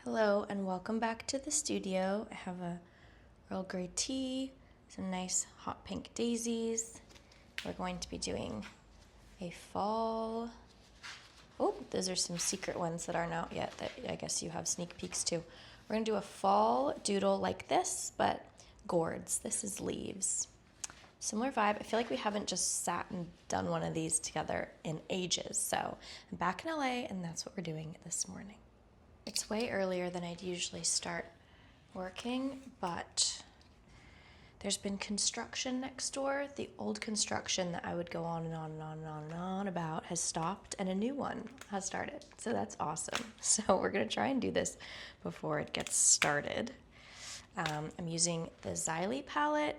Hello and welcome back to the studio. I have a Earl Grey tea, some nice hot pink daisies. We're going to be doing a fall. Oh, those are some secret ones that aren't out yet that I guess you have sneak peeks to. We're going to do a fall doodle like this, but gourds. This is leaves. Similar vibe. I feel like we haven't just sat and done one of these together in ages. So I'm back in LA and that's what we're doing this morning. It's way earlier than I'd usually start working, but there's been construction next door. The old construction that I would go on and on and on and on and on about has stopped, and a new one has started. So that's awesome. So we're gonna try and do this before it gets started. I'm using the Xileyw palette.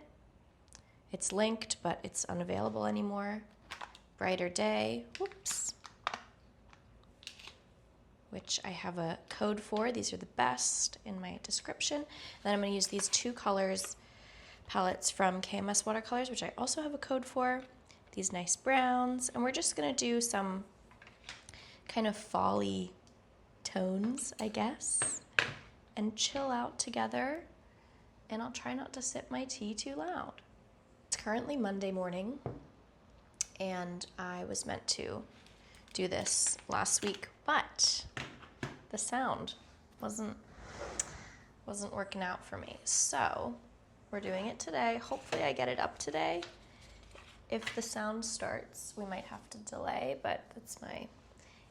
It's linked, but it's unavailable anymore. Brighter Day, whoops. Which I have a code for. These are the best in my description. And then I'm going to use these two colors palettes from KMS Watercolors, which I also have a code for. These nice browns. And we're just going to do some kind of fall-y tones, I guess, and chill out together. And I'll try not to sip my tea too loud. It's currently Monday morning, and I was meant to do this last week, but the sound wasn't working out for me. So we're doing it today. Hopefully I get it up today. If the sound starts, we might have to delay, but that's my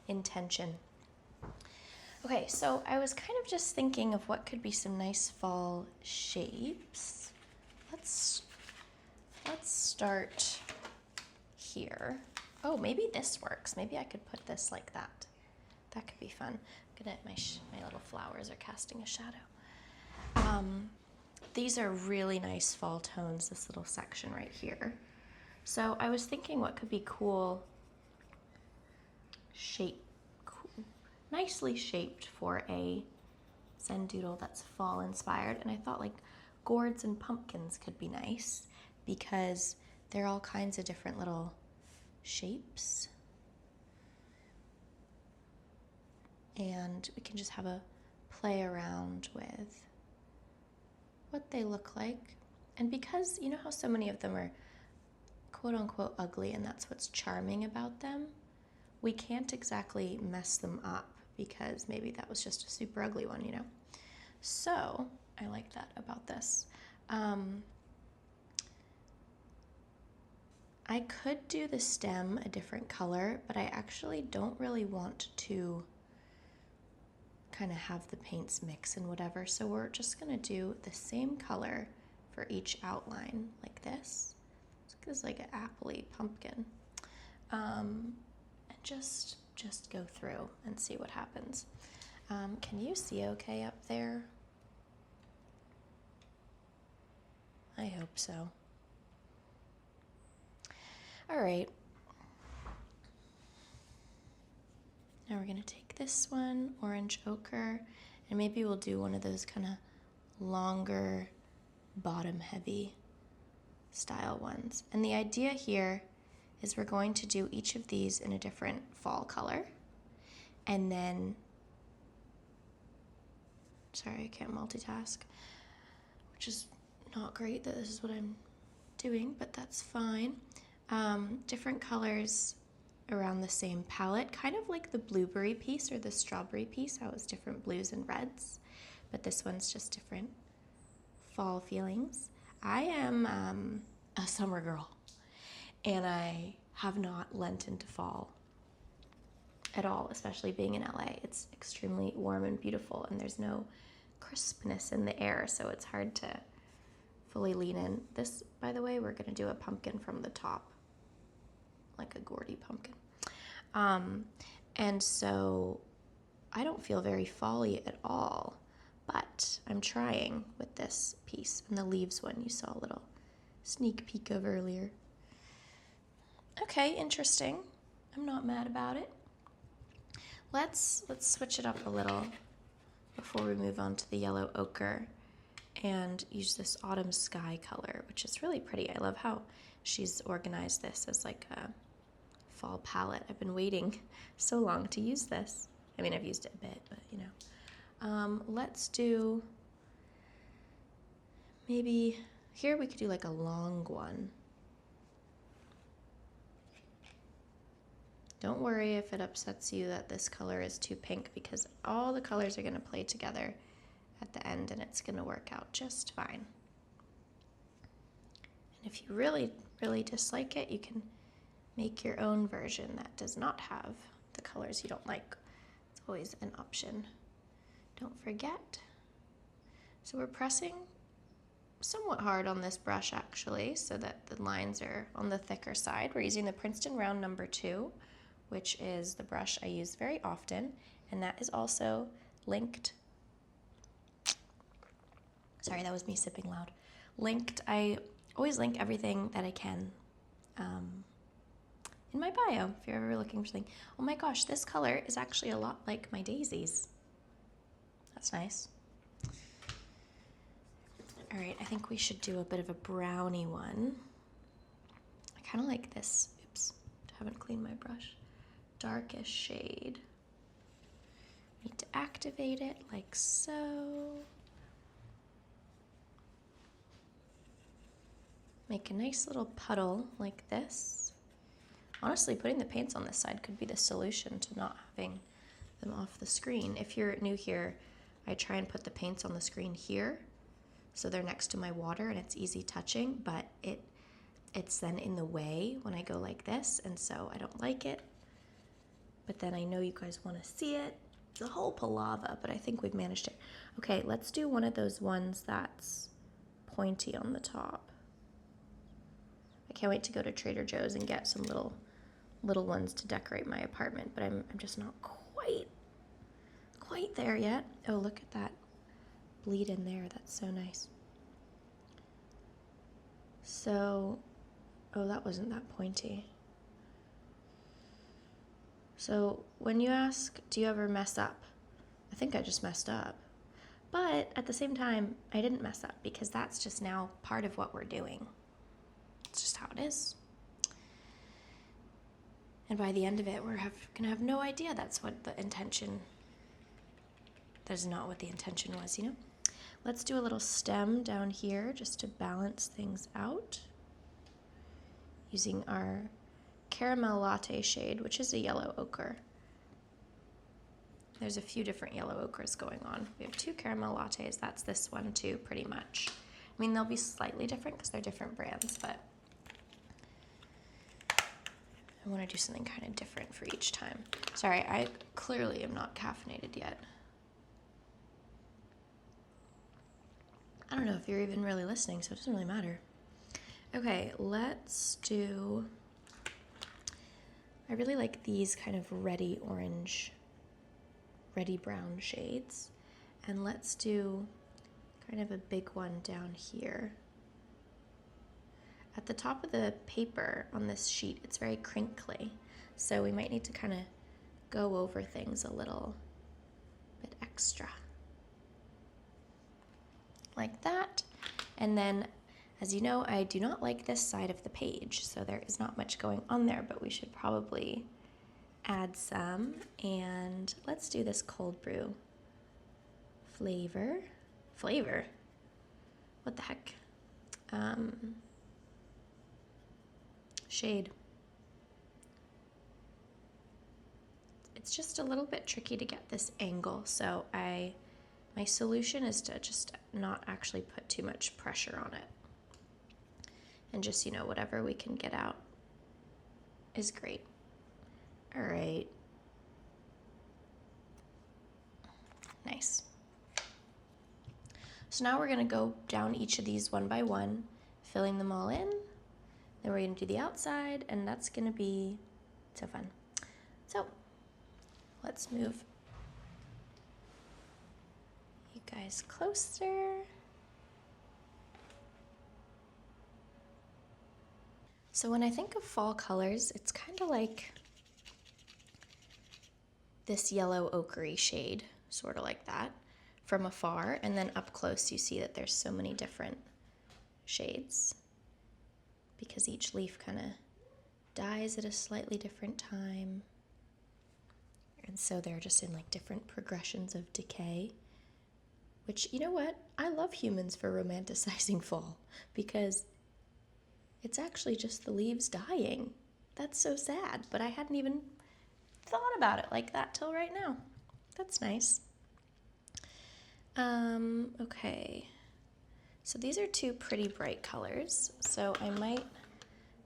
intention. Okay, so I was kind of just thinking of what could be some nice fall shapes. Let's start here. Oh, maybe this works. Maybe I could put this like that. That could be fun. Good at my little flowers are casting a shadow. These are really nice fall tones, this little section right here. So I was thinking what could be cool nicely shaped for a Zen Doodle that's fall inspired. And I thought like gourds and pumpkins could be nice because they're all kinds of different little shapes, and we can just have a play around with what they look like. And because you know how so many of them are quote unquote ugly, and that's what's charming about them, we can't exactly mess them up because maybe that was just a super ugly one, you know? So I like that about this. I could do the stem a different color, but I actually don't really want to kind of have the paints mix and whatever, so we're just gonna do the same color for each outline, like this. It's like an appley pumpkin. And just go through and see what happens. Can you see okay up there? I hope so. All right, now we're gonna take this one, orange ochre, and maybe we'll do one of those kind of longer, bottom heavy style ones. And the idea here is we're going to do each of these in a different fall color. And then, sorry, I can't multitask, which is not great that this is what I'm doing, but that's fine. Different colors around the same palette, kind of like the blueberry piece or the strawberry piece, how it's different blues and reds, but this one's just different fall feelings. I am a summer girl, and I have not lent into fall at all, especially being in LA. It's extremely warm and beautiful, and there's no crispness in the air, so it's hard to fully lean in. This, by the way, we're gonna do a pumpkin from the top, like a Gourdy pumpkin. And so I don't feel very fall-y at all, but I'm trying with this piece. And the leaves one, you saw a little sneak peek of earlier. Okay, interesting. I'm not mad about it. Let's switch it up a little before we move on to the yellow ochre and use this autumn sky color, which is really pretty. I love how she's organized this as like a fall palette. I've been waiting so long to use this. I mean, I've used it a bit, but you know. Let's do, maybe here we could do like a long one. Don't worry if it upsets you that this color is too pink, because all the colors are going to play together at the end and it's going to work out just fine. And if you really, really dislike it, you can make your own version that does not have the colors you don't like. It's always an option. Don't forget. So we're pressing somewhat hard on this brush actually, so that the lines are on the thicker side. We're using the Princeton round number 2, which is the brush I use very often, and that is also linked. Sorry, that was me sipping loud. Linked, I always link everything that I can in my bio, if you're ever looking for something. Oh my gosh, this color is actually a lot like my daisies. That's nice. All right, I think we should do a bit of a brownie one. I kind of like this. Oops, haven't cleaned my brush. Darkest shade. Need to activate it like so. Make a nice little puddle like this. Honestly, putting the paints on this side could be the solution to not having them off the screen. If you're new here, I try and put the paints on the screen here, so they're next to my water and it's easy touching, but it's then in the way when I go like this, and so I don't like it. But then I know you guys want to see it. It's a whole palaver, but I think we've managed it. Okay, let's do one of those ones that's pointy on the top. I can't wait to go to Trader Joe's and get some little ones to decorate my apartment, but I'm just not quite there yet. Oh, look at that bleed in there. That's so nice. So, oh, that wasn't that pointy. So when you ask, do you ever mess up? I think I just messed up. But at the same time, I didn't mess up, because that's just now part of what we're doing. It's just how it is. And by the end of it, we're gonna have no idea that's what the intention, that's not what the intention was, you know? Let's do a little stem down here just to balance things out. Using our Caramel Latte shade, which is a yellow ochre. There's a few different yellow ochres going on. We have 2 caramel lattes. That's this one too, pretty much. I mean, they'll be slightly different because they're different brands, but I want to do something kind of different for each time. Sorry, I clearly am not caffeinated yet. I don't know if you're even really listening, so it doesn't really matter. Okay, let's do, I really like these kind of reddy orange, reddy brown shades. And let's do kind of a big one down here. At the top of the paper on this sheet, it's very crinkly, so we might need to kind of go over things a little bit extra. Like that. And then, as you know, I do not like this side of the page, so there is not much going on there, but we should probably add some. And let's do this cold brew flavor. What the heck? Shade. It's just a little bit tricky to get this angle, so my solution is to just not actually put too much pressure on it. And just, you know, whatever we can get out is great. All right. Nice. So now we're gonna go down each of these one by one, filling them all in. Then we're gonna do the outside, and that's gonna be so fun. So let's move you guys closer. So when I think of fall colors, it's kind of like this yellow ochre shade, sort of like that, from afar, and then up close you see that there's so many different shades, because each leaf kind of dies at a slightly different time. And so they're just in like different progressions of decay. which, you know what? I love humans for romanticizing fall because it's actually just the leaves dying. That's so sad, but I hadn't even thought about it like that till right now. That's nice. Okay. So these are two pretty bright colors, so I might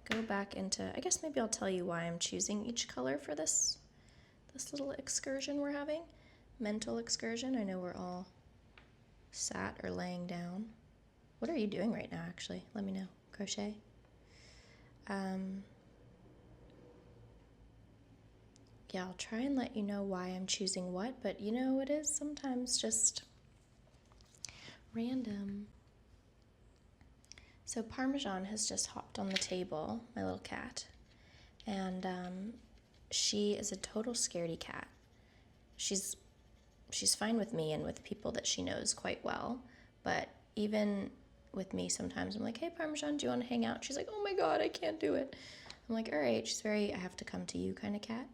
go back into, I guess maybe I'll tell you why I'm choosing each color for this little excursion we're having. Mental excursion. I know we're all sat or laying down. What are you doing right now, actually? Let me know. Crochet? Yeah, I'll try and let you know why I'm choosing what, but you know, it is sometimes just random. So Parmesan has just hopped on the table, my little cat, and she is a total scaredy cat. She's fine with me and with people that she knows quite well, but even with me sometimes I'm like, hey Parmesan, do you want to hang out? She's like, oh my god, I can't do it. I'm like, all right. She's very I have to come to you kind of cat.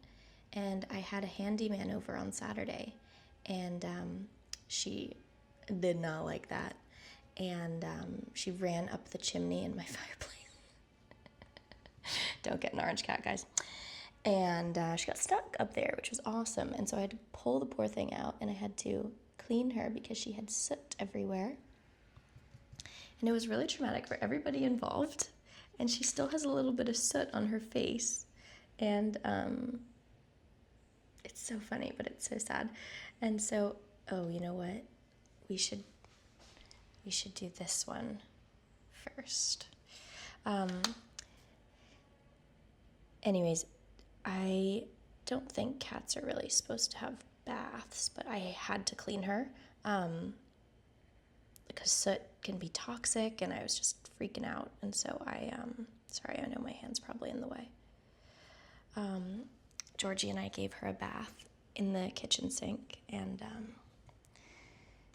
And I had a handyman over on Saturday, and she did not like that. And she ran up the chimney in my fireplace. Don't get an orange cat, guys. And she got stuck up there, which was awesome. And so I had to pull the poor thing out, and I had to clean her because she had soot everywhere. And it was really traumatic for everybody involved. And she still has a little bit of soot on her face. And it's so funny, but it's so sad. And so, oh, you know what? We should do this one first. Anyways, I don't think cats are really supposed to have baths, but I had to clean her because soot can be toxic, and I was just freaking out. And so sorry, I know my hand's probably in the way. Georgie and I gave her a bath in the kitchen sink, and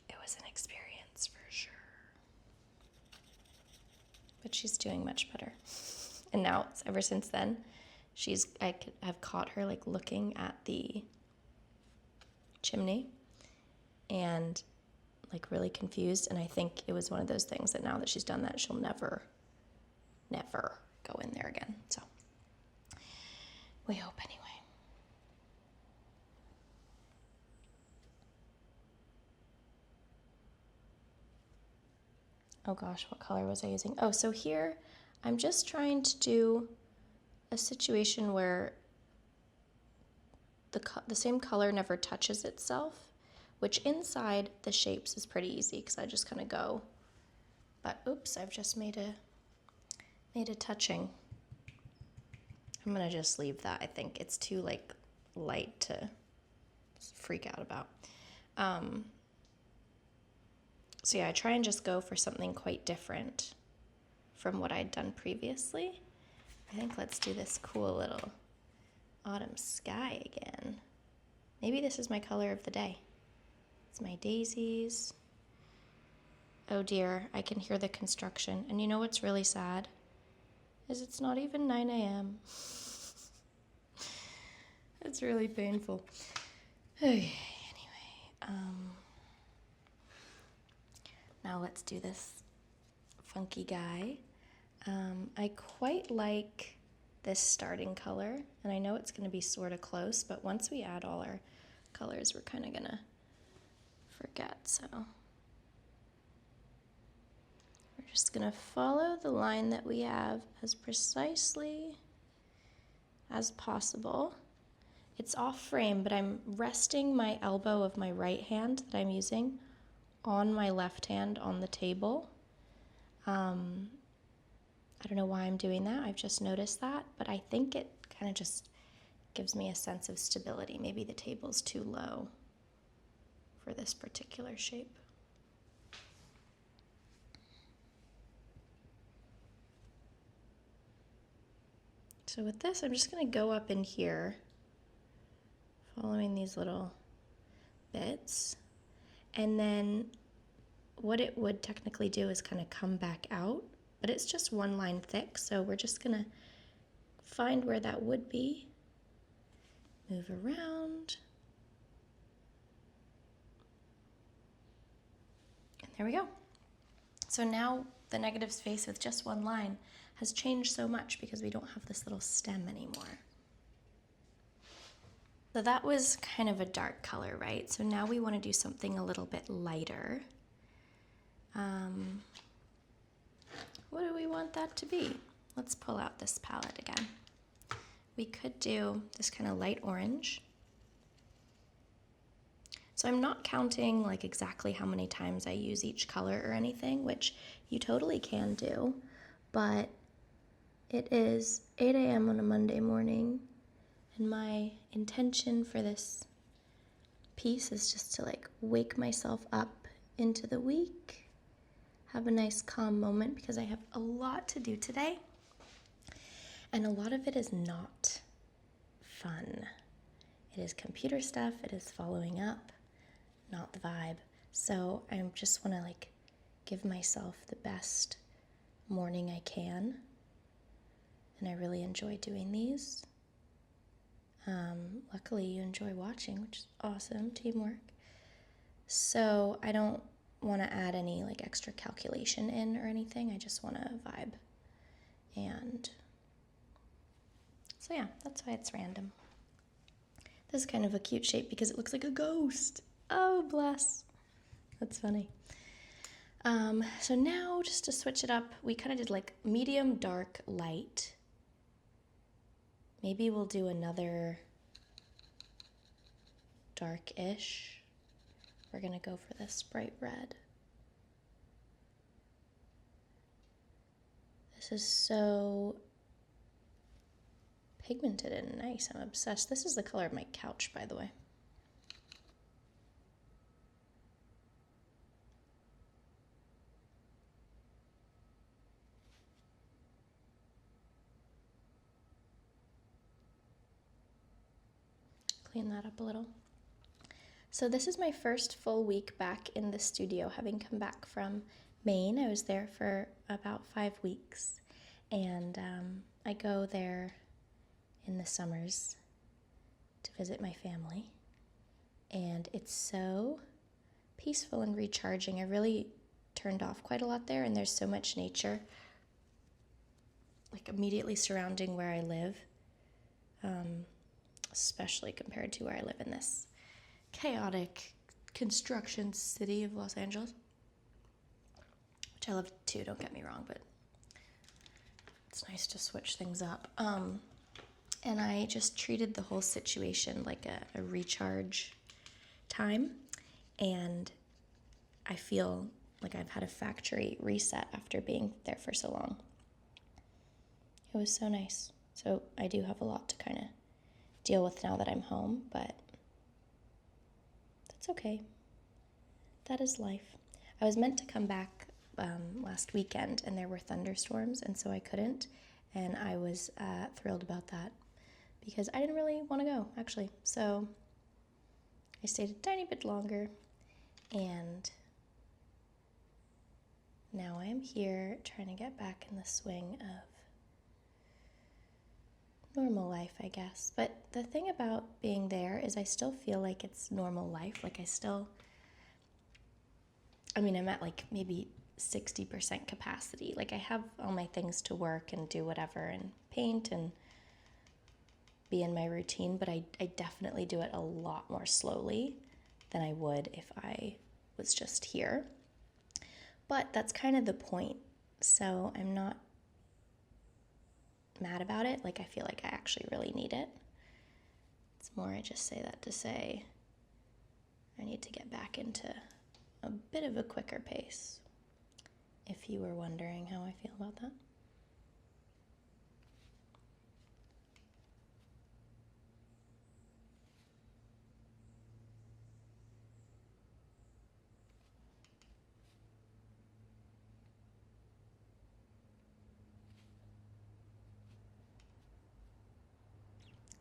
it was an experience for sure. But she's doing much better. And now, ever since then, I have caught her like looking at the chimney and like really confused. And I think it was one of those things that now that she's done that, she'll never go in there again. So we hope anyway. Oh gosh, what color was I using? Oh, so here I'm just trying to do a situation where the same color never touches itself, which inside the shapes is pretty easy because I just kind of go. But oops, I've just made a touching. I'm gonna just leave that. I think it's too like light to freak out about. So yeah, I try and just go for something quite different from what I'd done previously. I think let's do this cool little autumn sky again. Maybe this is my color of the day. It's my daisies. Oh dear, I can hear the construction. And you know what's really sad? Is it's not even 9 a.m. It's really painful. Okay, anyway, now let's do this funky guy. I quite like this starting color, and I know it's going to be sort of close, but once we add all our colors, we're kind of going to forget, so we're just going to follow the line that we have as precisely as possible. It's off frame, but I'm resting my elbow of my right hand that I'm using on my left hand on the table. I don't know why I'm doing that. I've just noticed that, but I think it kind of just gives me a sense of stability. Maybe the table's too low for this particular shape. So with this, I'm just going to go up in here, following these little bits, and then what it would technically do is kind of come back out, but it's just one line thick, so we're just going to find where that would be, move around, There we go. So now the negative space with just one line has changed so much because we don't have this little stem anymore. So that was kind of a dark color, right? So now we want to do something a little bit lighter. What do we want that to be? Let's pull out this palette again. We could do this kind of light orange. So I'm not counting like exactly how many times I use each color or anything, which you totally can do, but it is 8 a.m. on a Monday morning, and my intention for this piece is just to like wake myself up into the week, have a nice calm moment because I have a lot to do today, and a lot of it is not fun. It is computer stuff, it is following up, not the vibe. So I just want to like give myself the best morning I can, and I really enjoy doing these. Luckily you enjoy watching, which is awesome, teamwork. So I don't want to add any like extra calculation in or anything, I just want to vibe. And so yeah, that's why it's random. This is kind of a cute shape because it looks like a ghost. Oh, bless. That's funny. So now, just to switch it up, we kind of did like medium, dark, light. Maybe we'll do another dark-ish. We're going to go for this bright red. This is so pigmented and nice. I'm obsessed. This is the color of my couch, by the way. Clean that up a little. So this is my first full week back in the studio, having come back from Maine. I was there for about 5 weeks, and I go there in the summers to visit my family, and it's so peaceful and recharging. I really turned off quite a lot there, and there's so much nature like immediately surrounding where I live, especially compared to where I live in this chaotic construction city of Los Angeles, which I love too, don't get me wrong, but it's nice to switch things up. And I just treated the whole situation like a recharge time, and I feel like I've had a factory reset after being there for so long. It was so nice. So I do have a lot to kind of deal with now that I'm home, but that's okay. That is life. I was meant to come back last weekend, and there were thunderstorms, and so I couldn't, and I was thrilled about that because I didn't really want to go, actually. So I stayed a tiny bit longer, and now I am here trying to get back in the swing of normal life, I guess. But the thing about being there is I still feel like it's normal life. Like I'm at like maybe 60% capacity. Like I have all my things to work and do whatever and paint and be in my routine, but I definitely do it a lot more slowly than I would if I was just here. But that's kind of the point. So I'm not mad about it. Like I feel like I actually really need it. It's more I just say that to say I need to get back into a bit of a quicker pace, if you were wondering how I feel about that.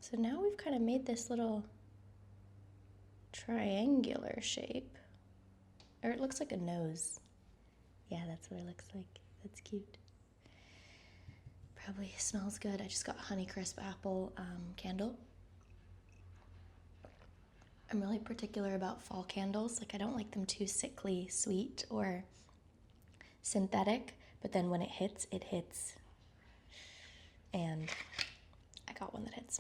So now we've kind of made this little triangular shape. Or it looks like a nose. Yeah, that's what it looks like. That's cute. Probably smells good. I just got Honeycrisp apple candle. I'm really particular about fall candles. Like, I don't like them too sickly sweet or synthetic, but then when it hits, it hits. And I got one that hits.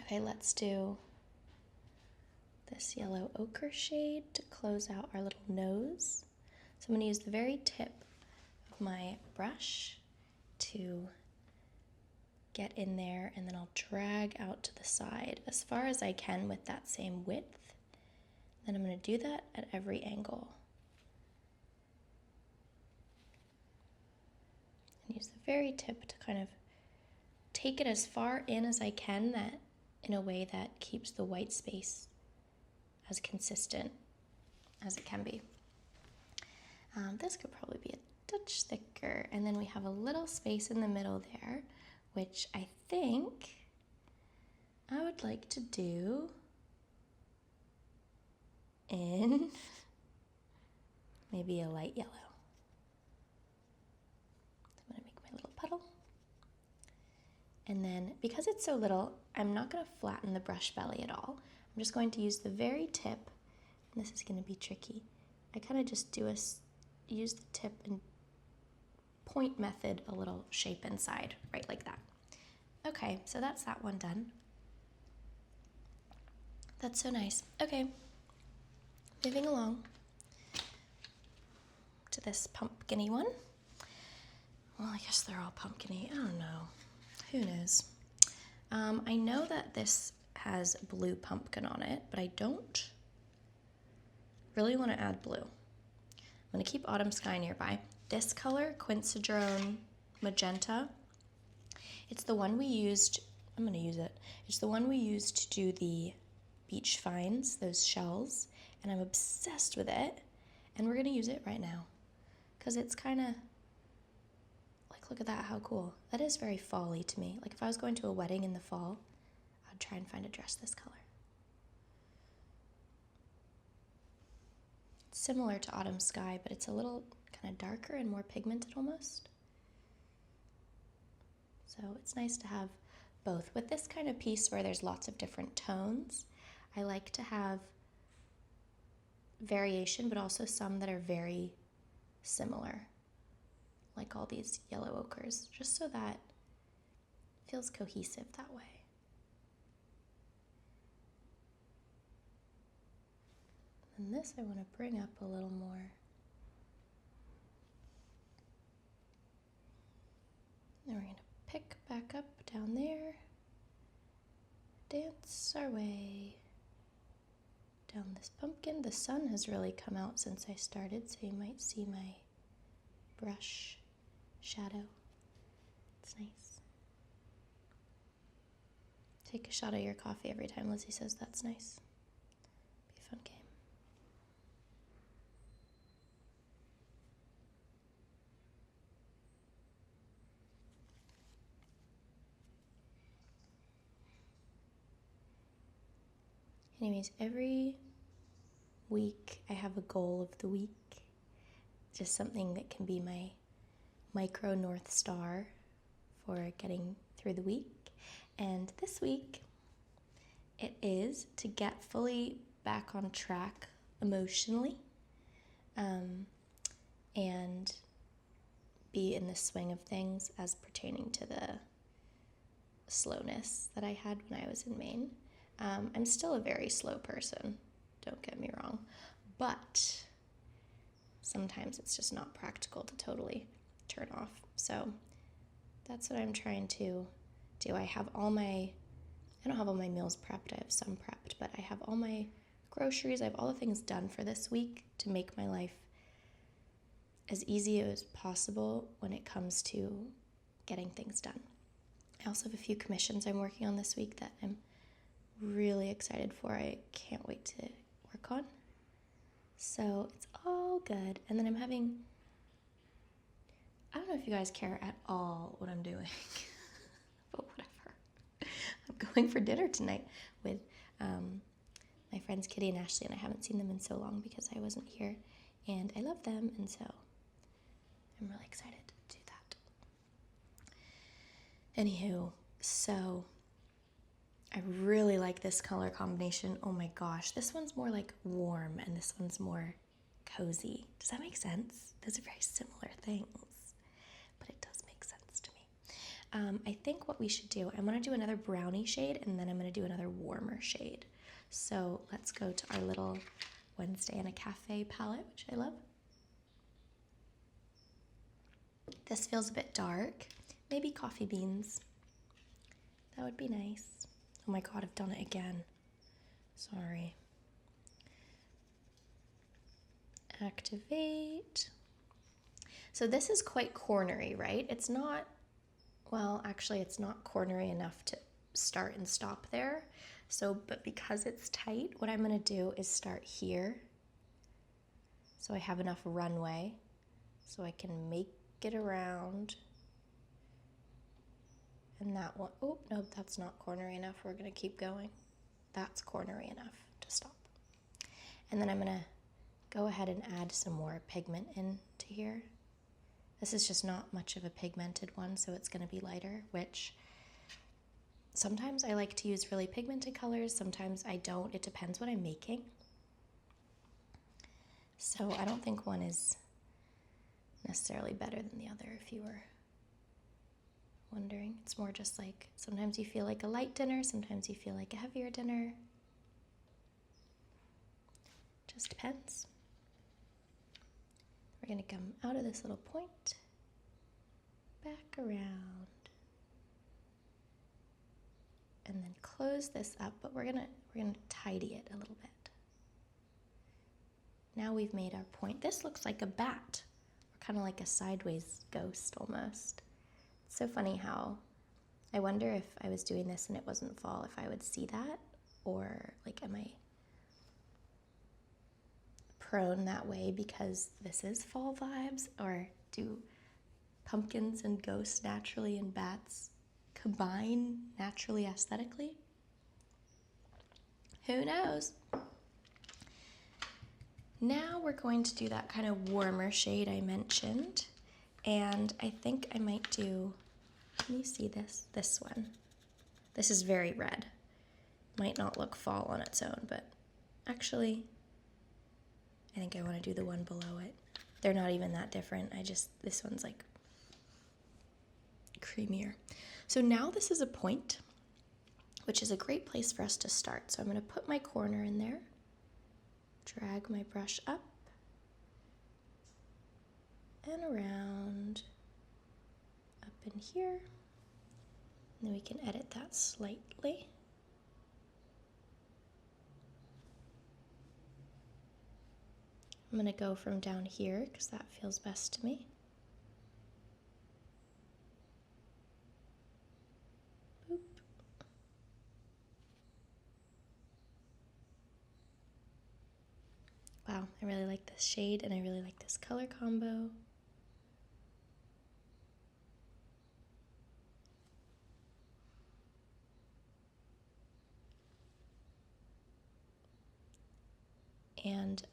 Okay, let's do this yellow ochre shade to close out our little nose. So I'm going to use the very tip of my brush to get in there, and then I'll drag out to the side as far as I can with that same width. Then I'm going to do that at every angle. And use the very tip to kind of take it as far in as I can, that in a way that keeps the white space as consistent as it can be. This could probably be a touch thicker, and then we have a little space in the middle there, which I think I would like to do in maybe a light yellow. I'm going to make my little puddle. And then, because it's so little, I'm not going to flatten the brush belly at all. I'm just going to use the very tip, and this is going to be tricky. I kind of just use the tip and point method a little shape inside, right like that. Okay, so that's that one done. That's so nice. Okay, moving along to this pumpkin-y one. Well, I guess they're all pumpkin-y. I don't know. Who knows? I know that this has blue pumpkin on it, but I don't really want to add blue. I'm going to keep Autumn Sky nearby. This color, Quinceadrone Magenta, it's the one we used, I'm going to use it. It's the one we used to do the beach finds, those shells, and I'm obsessed with it, and we're going to use it right now because it's kind of, like, look at that, how cool. That is very fall-y to me. Like, if I was going to a wedding in the fall, I'd try and find a dress this color. It's similar to Autumn Sky, but it's a little kind of darker and more pigmented almost. So it's nice to have both. With this kind of piece where there's lots of different tones, I like to have variation, but also some that are very similar, like all these yellow ochres, just so that it feels cohesive that way. And this I want to bring up a little more. Then we're going to pick back up down there, dance our way down this pumpkin. The sun has really come out since I started, so you might see my brush shadow. It's nice. Take a shot of your coffee every time Lizzie says that's nice. Be a fun game. Anyways, every week I have a goal of the week, just something that can be my micro North Star for getting through the week. And this week it is to get fully back on track emotionally, and be in the swing of things as pertaining to the slowness that I had when I was in Maine. I'm still a very slow person, don't get me wrong, but sometimes it's just not practical to totally turn off. So that's what I'm trying to do. I don't have all my meals prepped. I have some prepped, but I have all my groceries. I have all the things done for this week to make my life as easy as possible when it comes to getting things done. I also have a few commissions I'm working on this week that I'm really excited for. I can't wait to work on. So it's all good. And then I don't know if you guys care at all what I'm doing, but whatever. I'm going for dinner tonight with my friends Kitty and Ashley, and I haven't seen them in so long because I wasn't here, and I love them, and so I'm really excited to do that. Anywho, so I really like this color combination. Oh my gosh, this one's more like warm and this one's more cozy. Does that make sense? Those are very similar things, but it does make sense to me. I think what we should do, I'm gonna do another brownie shade and then I'm gonna do another warmer shade. So let's go to our little Wednesday in a Cafe palette, which I love. This feels a bit dark. Maybe coffee beans. That would be nice. Oh my God, I've done it again. Sorry. Activate. So this is quite cornery, right? It's not, well, actually it's not cornery enough to start and stop there. So, but because it's tight, what I'm gonna do is start here. So I have enough runway so I can make it around. And that one, oh, no, that's not cornery enough. We're gonna keep going. That's cornery enough to stop. And then I'm gonna go ahead and add some more pigment into here. This is just not much of a pigmented one, so it's gonna be lighter, which sometimes I like to use really pigmented colors, sometimes I don't. It depends what I'm making. So I don't think one is necessarily better than the other if you were wondering. It's more just like sometimes you feel like a light dinner, sometimes you feel like a heavier dinner. Just depends. We're going to come out of this little point, back around, and then close this up, but we're gonna tidy it a little bit. Now we've made our point. This looks like a bat, or kind of like a sideways ghost almost. So funny how, I wonder if I was doing this and it wasn't fall, if I would see that, or like am I prone that way because this is fall vibes, or do pumpkins and ghosts naturally and bats combine naturally aesthetically? Who knows? Now we're going to do that kind of warmer shade I mentioned, and I think I might do, can you see this? This one. This is very red. Might not look fall on its own, but actually, I think I want to do the one below it. They're not even that different. This one's like creamier. So now this is a point, which is a great place for us to start. So I'm going to put my corner in there, drag my brush up and around, up in here. And then we can edit that slightly. I'm going to go from down here because that feels best to me. Boop. Wow, I really like this shade and I really like this color combo. And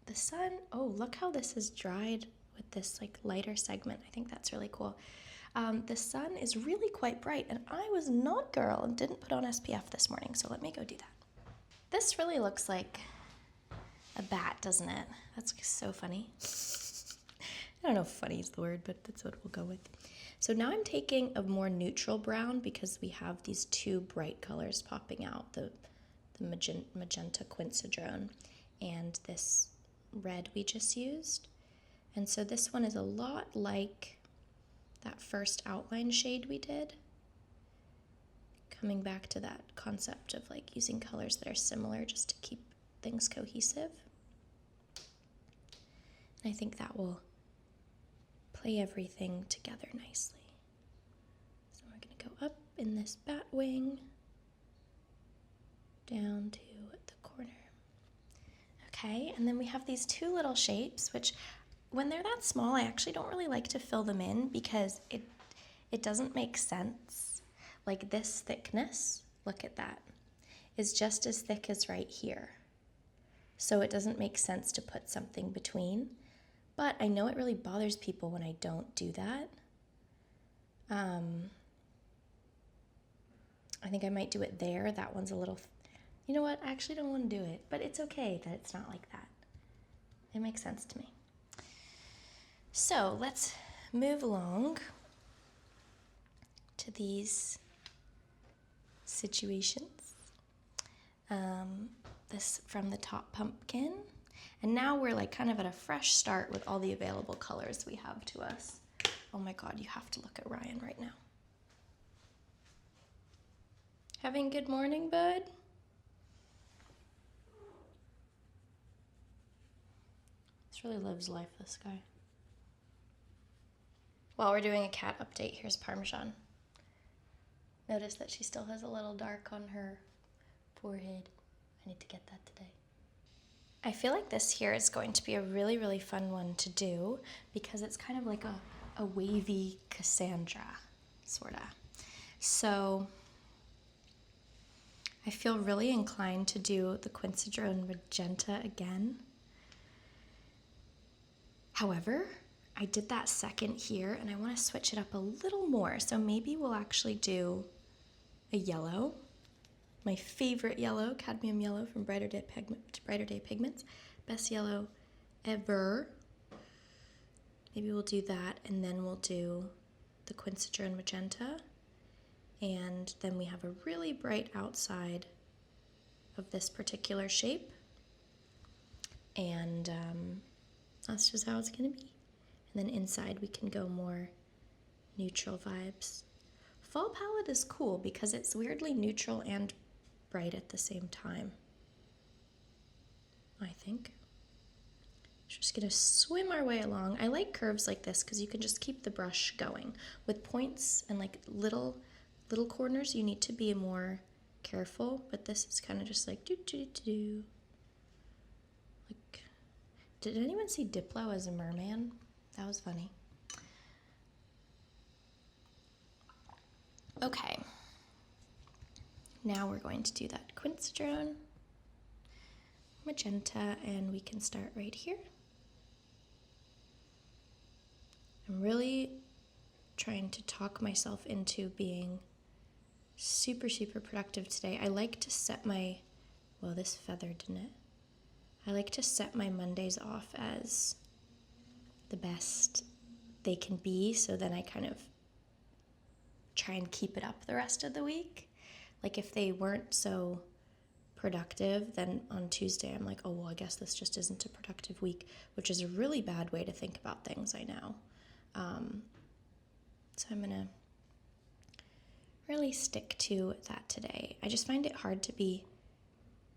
the sun, oh, look how this is dried with this like lighter segment. I think that's really cool. The sun is really quite bright and I was not girl and didn't put on SPF this morning, so let me go do that. This really looks like a bat, doesn't it? That's so funny. I don't know if funny is the word, but that's what we'll go with. So now I'm taking a more neutral brown because we have these two bright colors popping out, the magenta quinacridone and this red we just used. And so this one is a lot like that first outline shade we did. Coming back to that concept of like using colors that are similar just to keep things cohesive. And I think that will play everything together nicely. So we're going to go up in this bat wing, down to the corner. Okay, and then we have these two little shapes, which when they're that small, I actually don't really like to fill them in because it doesn't make sense. Like this thickness, look at that, is just as thick as right here. So it doesn't make sense to put something between, but I know it really bothers people when I don't do that. I think I might do it there. That one's a little, you know what? I actually don't want to do it, but it's okay that it's not like that. It makes sense to me. So let's move along to these situations. This from the top pumpkin. And now we're like kind of at a fresh start with all the available colors we have to us. Oh my God, you have to look at Ryan right now. Having a good morning, bud? This really lives life, this guy. While we're doing a cat update, here's Parmesan. Notice that she still has a little dark on her forehead. I need to get that today. I feel like this here is going to be a really, really fun one to do because it's kind of like a wavy Cassandra, sorta. So I feel really inclined to do the Quinceañera Magenta again. However, I did that second here and I want to switch it up a little more. So maybe we'll actually do a yellow. My favorite yellow, cadmium yellow from Brighter Day Pigments. Best yellow ever. Maybe we'll do that, and then we'll do the Quinceañera Magenta. And then we have a really bright outside of this particular shape. And that's just how it's going to be. And then inside we can go more neutral vibes. Fall palette is cool because it's weirdly neutral and bright at the same time, I think. Just gonna swim our way along. I like curves like this because you can just keep the brush going. With points and like little corners, you need to be more careful, but this is kind of just like do. Like, did anyone see Diplo as a merman? That was funny. Okay. Now we're going to do that Quinceañera Magenta, and we can start right here. I'm really trying to talk myself into being super, super productive today. I like to set my, well, this feathered, didn't it? I like to set my Mondays off as the best they can be, so then I kind of try and keep it up the rest of the week. Like if they weren't so productive, then on Tuesday I'm like, oh, well, I guess this just isn't a productive week, which is a really bad way to think about things, I know. So I'm gonna really stick to that today. I just find it hard to be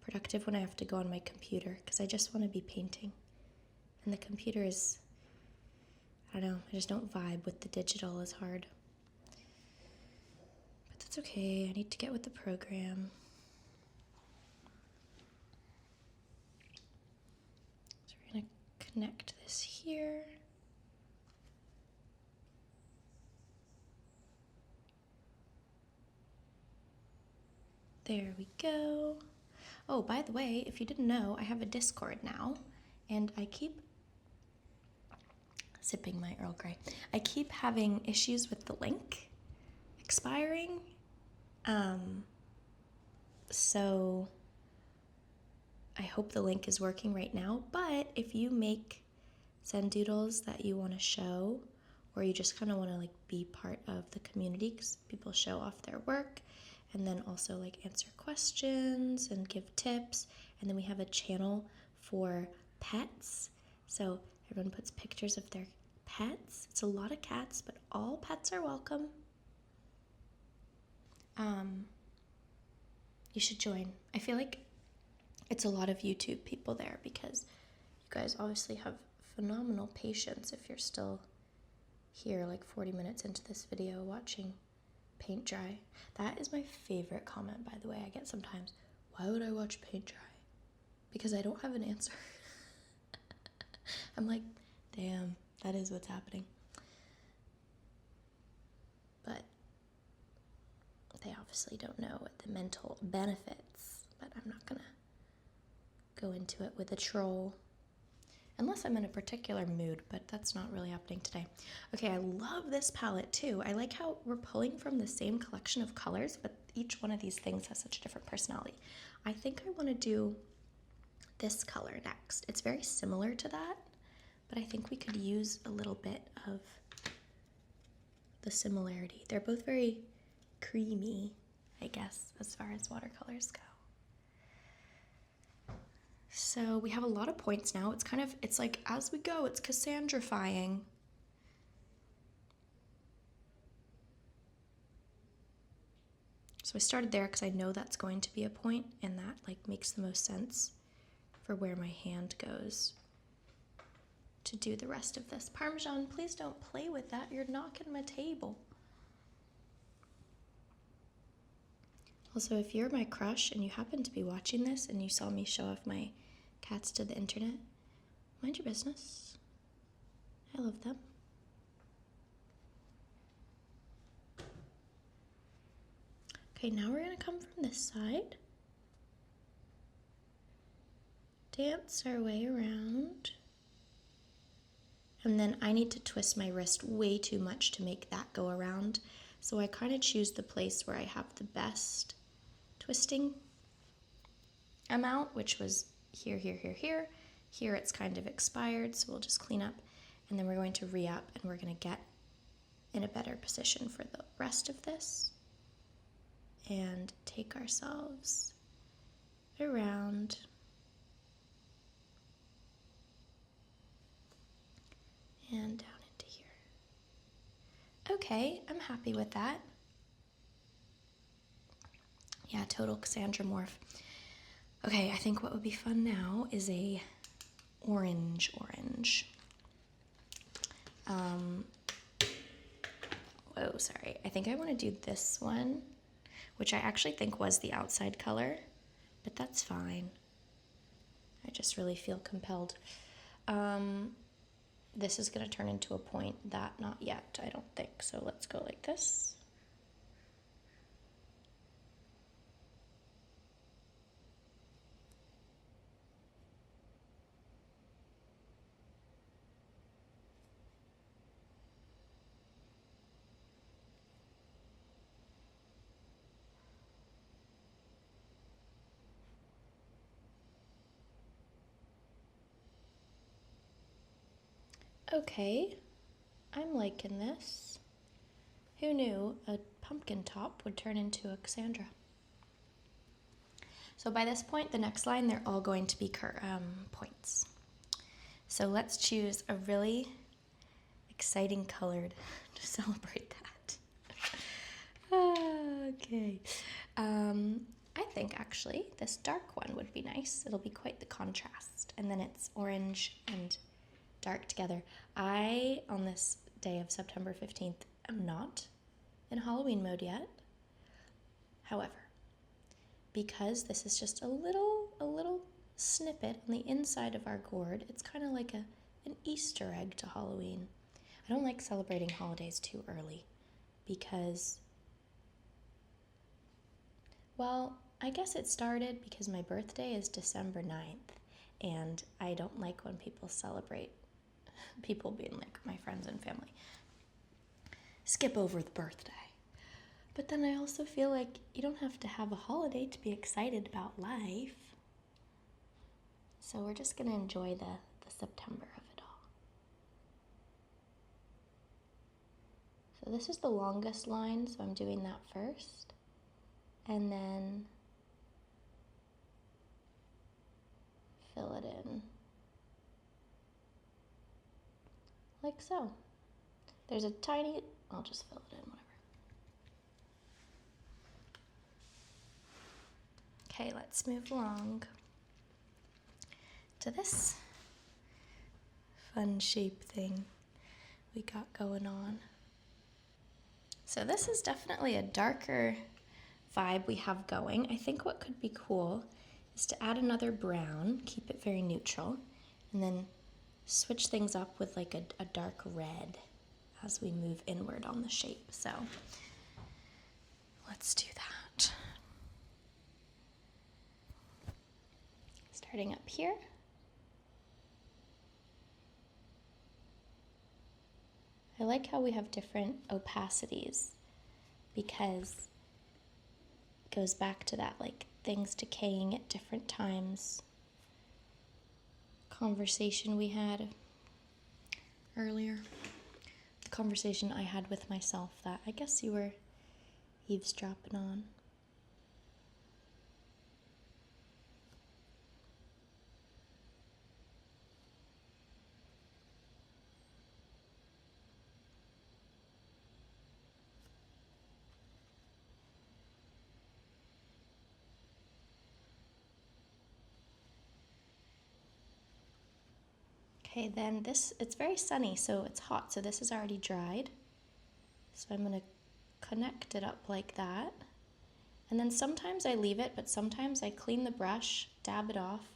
productive when I have to go on my computer because I just want to be painting. And the computer is, I don't know, I just don't vibe with the digital as hard. It's okay, I need to get with the program. So we're gonna connect this here. There we go. Oh, by the way, if you didn't know, I have a Discord now, and I keep sipping my Earl Grey. I keep having issues with the link expiring. So I hope the link is working right now, but if you make Zen Doodles that you want to show, or you just kind of want to like be part of the community because people show off their work and then also like answer questions and give tips, and then we have a channel for pets, so everyone puts pictures of their pets. It's a lot of cats, but all pets are welcome. You should join. I feel like it's a lot of YouTube people there because you guys obviously have phenomenal patience if you're still here like 40 minutes into this video watching paint dry. That is my favorite comment, by the way, I get sometimes. Why would I watch paint dry? Because I don't have an answer. I'm like, damn, that is what's happening. But they obviously don't know what the mental benefits, but I'm not gonna go into it with a troll unless I'm in a particular mood, but that's not really happening today. Okay, I love this palette too. I like how we're pulling from the same collection of colors, but each one of these things has such a different personality. I think I want to do this color next. It's very similar to that, but I think we could use a little bit of the similarity. They're both very creamy, I guess, as far as watercolors go. So we have a lot of points now. It's like as we go, it's Cassandrafying. So I started there because I know that's going to be a point, and that like makes the most sense for where my hand goes to do the rest of this. Parmesan, please don't play with that. You're knocking my table. Also, if you're my crush and you happen to be watching this and you saw me show off my cats to the internet, mind your business. I love them. Okay, now we're gonna come from this side. Dance our way around. And then I need to twist my wrist way too much to make that go around. So I kind of choose the place where I have the best twisting amount, which was here, here, here, here. Here it's kind of expired, so we'll just clean up. And then we're going to re-up, and we're gonna get in a better position for the rest of this. And take ourselves around. And down into here. Okay, I'm happy with that. Yeah, total Cassandra morph. Okay, I think what would be fun now is a orange. Whoa, sorry. I think I want to do this one, which I actually think was the outside color, but that's fine. I just really feel compelled. This is going to turn into a point. That not yet, I don't think. So let's go like this. Okay, I'm liking this. Who knew a pumpkin top would turn into a Cassandra? So by this point, the next line, they're all going to be points. So let's choose a really exciting color to celebrate that. Okay. I think actually this dark one would be nice. It'll be quite the contrast. And then it's orange and dark together. I, on this day of September 15th, am not in Halloween mode yet. However, because this is just a little snippet on the inside of our gourd, it's kind of like an Easter egg to Halloween. I don't like celebrating holidays too early because, well, I guess it started because my birthday is December 9th, and I don't like when people celebrate, people being like my friends and family, skip over the birthday. But then I also feel like you don't have to have a holiday to be excited about life. So we're just going to enjoy the September of it all. So this is the longest line, so I'm doing that first. And then fill it in. Like so. There's a tiny, I'll just fill it in, whatever. Okay, let's move along to this fun shape thing we got going on. So this is definitely a darker vibe we have going. I think what could be cool is to add another brown, keep it very neutral, and then switch things up with like a dark red as we move inward on the shape. So let's do that. Starting up here. I like how we have different opacities because goes back to that, like, things decaying at different times conversation we had earlier. The conversation I had with myself that I guess you were eavesdropping on. Okay, then it's very sunny, so it's hot, so this is already dried. So I'm gonna connect it up like that. And then sometimes I leave it, but sometimes I clean the brush, dab it off,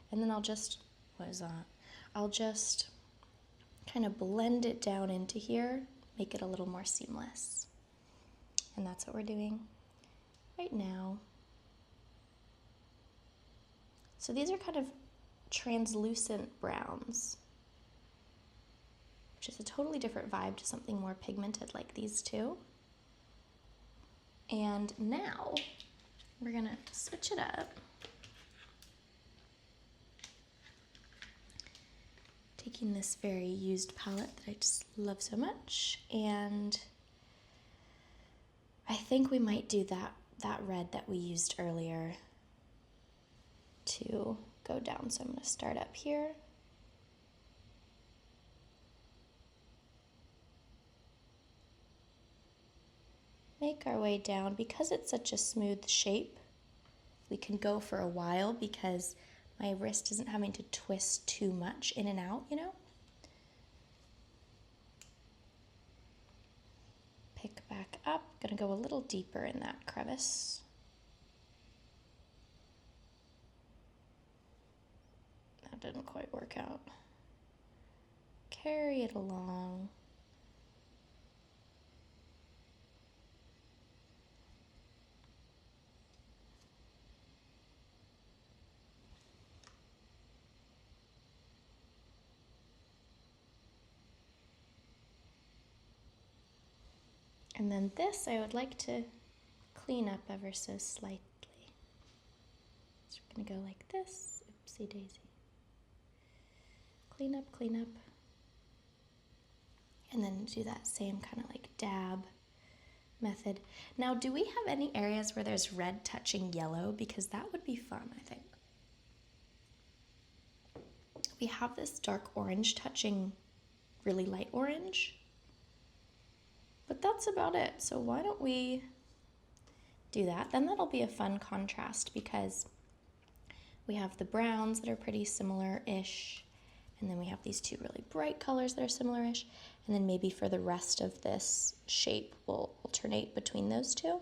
and then I'll just, what is that? I'll just kind of blend it down into here, make it a little more seamless. And that's what we're doing right now. So these are kind of translucent browns, which is a totally different vibe to something more pigmented like these two. And now we're gonna switch it up. Taking this very used palette that I just love so much, and I think we might do that red that we used earlier to go down. So I'm gonna start up here. Make our way down. Because it's such a smooth shape, we can go for a while because my wrist isn't having to twist too much in and out, you know? Pick back up. Gonna go a little deeper in that crevice. That didn't quite work out. Carry it along. And then this I would like to clean up ever so slightly. So we're gonna go like this. Oopsie daisy. Clean up, clean up. And then do that same kind of like dab method. Now, do we have any areas where there's red touching yellow? Because that would be fun, I think. We have this dark orange touching really light orange. But that's about it. So why don't we do that? Then that'll be a fun contrast because we have the browns that are pretty similar-ish, and then we have these two really bright colors that are similar-ish, and then maybe for the rest of this shape we'll alternate between those two.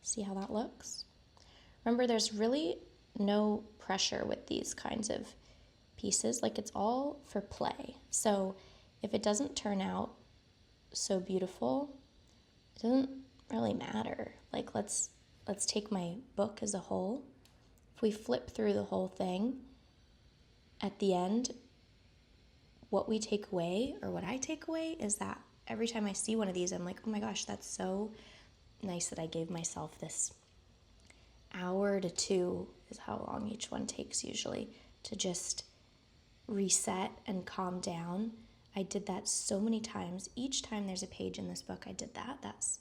See how that looks? Remember, there's really no pressure with these kinds of pieces. Like, it's all for play. So if it doesn't turn out so beautiful, it doesn't really matter. Like, let's take my book as a whole. If we flip through the whole thing, at the end, what we take away, or what I take away, is that every time I see one of these, I'm like, oh my gosh, that's so nice that I gave myself this hour to 2, is how long each one takes usually, to just reset and calm down. I did that so many times. Each time there's a page in this book, I did that. That's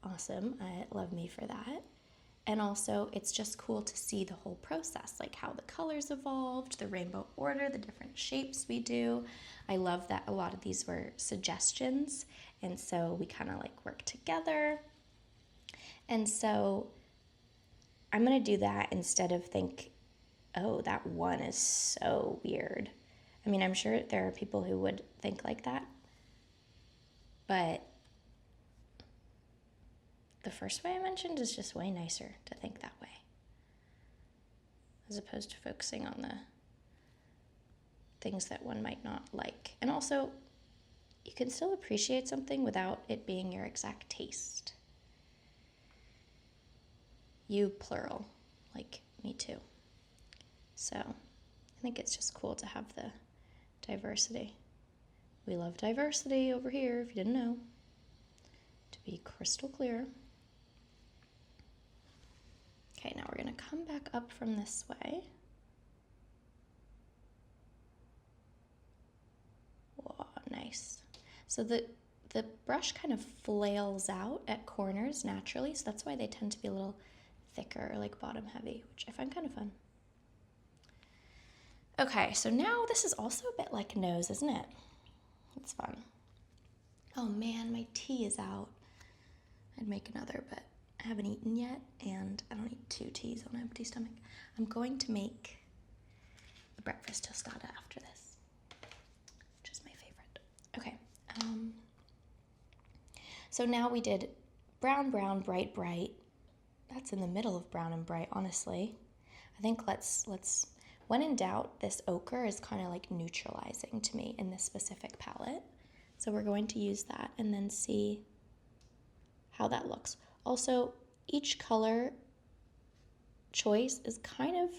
awesome. I love me for that. And also, it's just cool to see the whole process, like how the colors evolved, the rainbow order, the different shapes we do. I love that a lot of these were suggestions, and so we kind of like work together. And so I'm going to do that instead of think, oh, that one is so weird. I mean, I'm sure there are people who would think like that, but the first way I mentioned is just way nicer to think that way, as opposed to focusing on the things that one might not like. And also, you can still appreciate something without it being your exact taste. You, plural, like me too. So I think it's just cool to have the diversity. We love diversity over here, if you didn't know. To be crystal clear. Okay, now we're gonna come back up from this way. Whoa, nice. So the brush kind of flails out at corners naturally, so that's why they tend to be a little thicker or like bottom heavy, which I find kind of fun. Okay, so now this is also a bit like nose, isn't it? It's fun. Oh man, my tea is out. I'd make another, but I haven't eaten yet, and I don't need 2 teas on an empty stomach. I'm going to make a breakfast tostada after this, which is my favorite. Okay, so now we did brown, brown, bright, bright. That's in the middle of brown and bright, honestly. I think let's when in doubt, this ochre is kind of like neutralizing to me in this specific palette. So we're going to use that and then see how that looks. Also, each color choice is kind of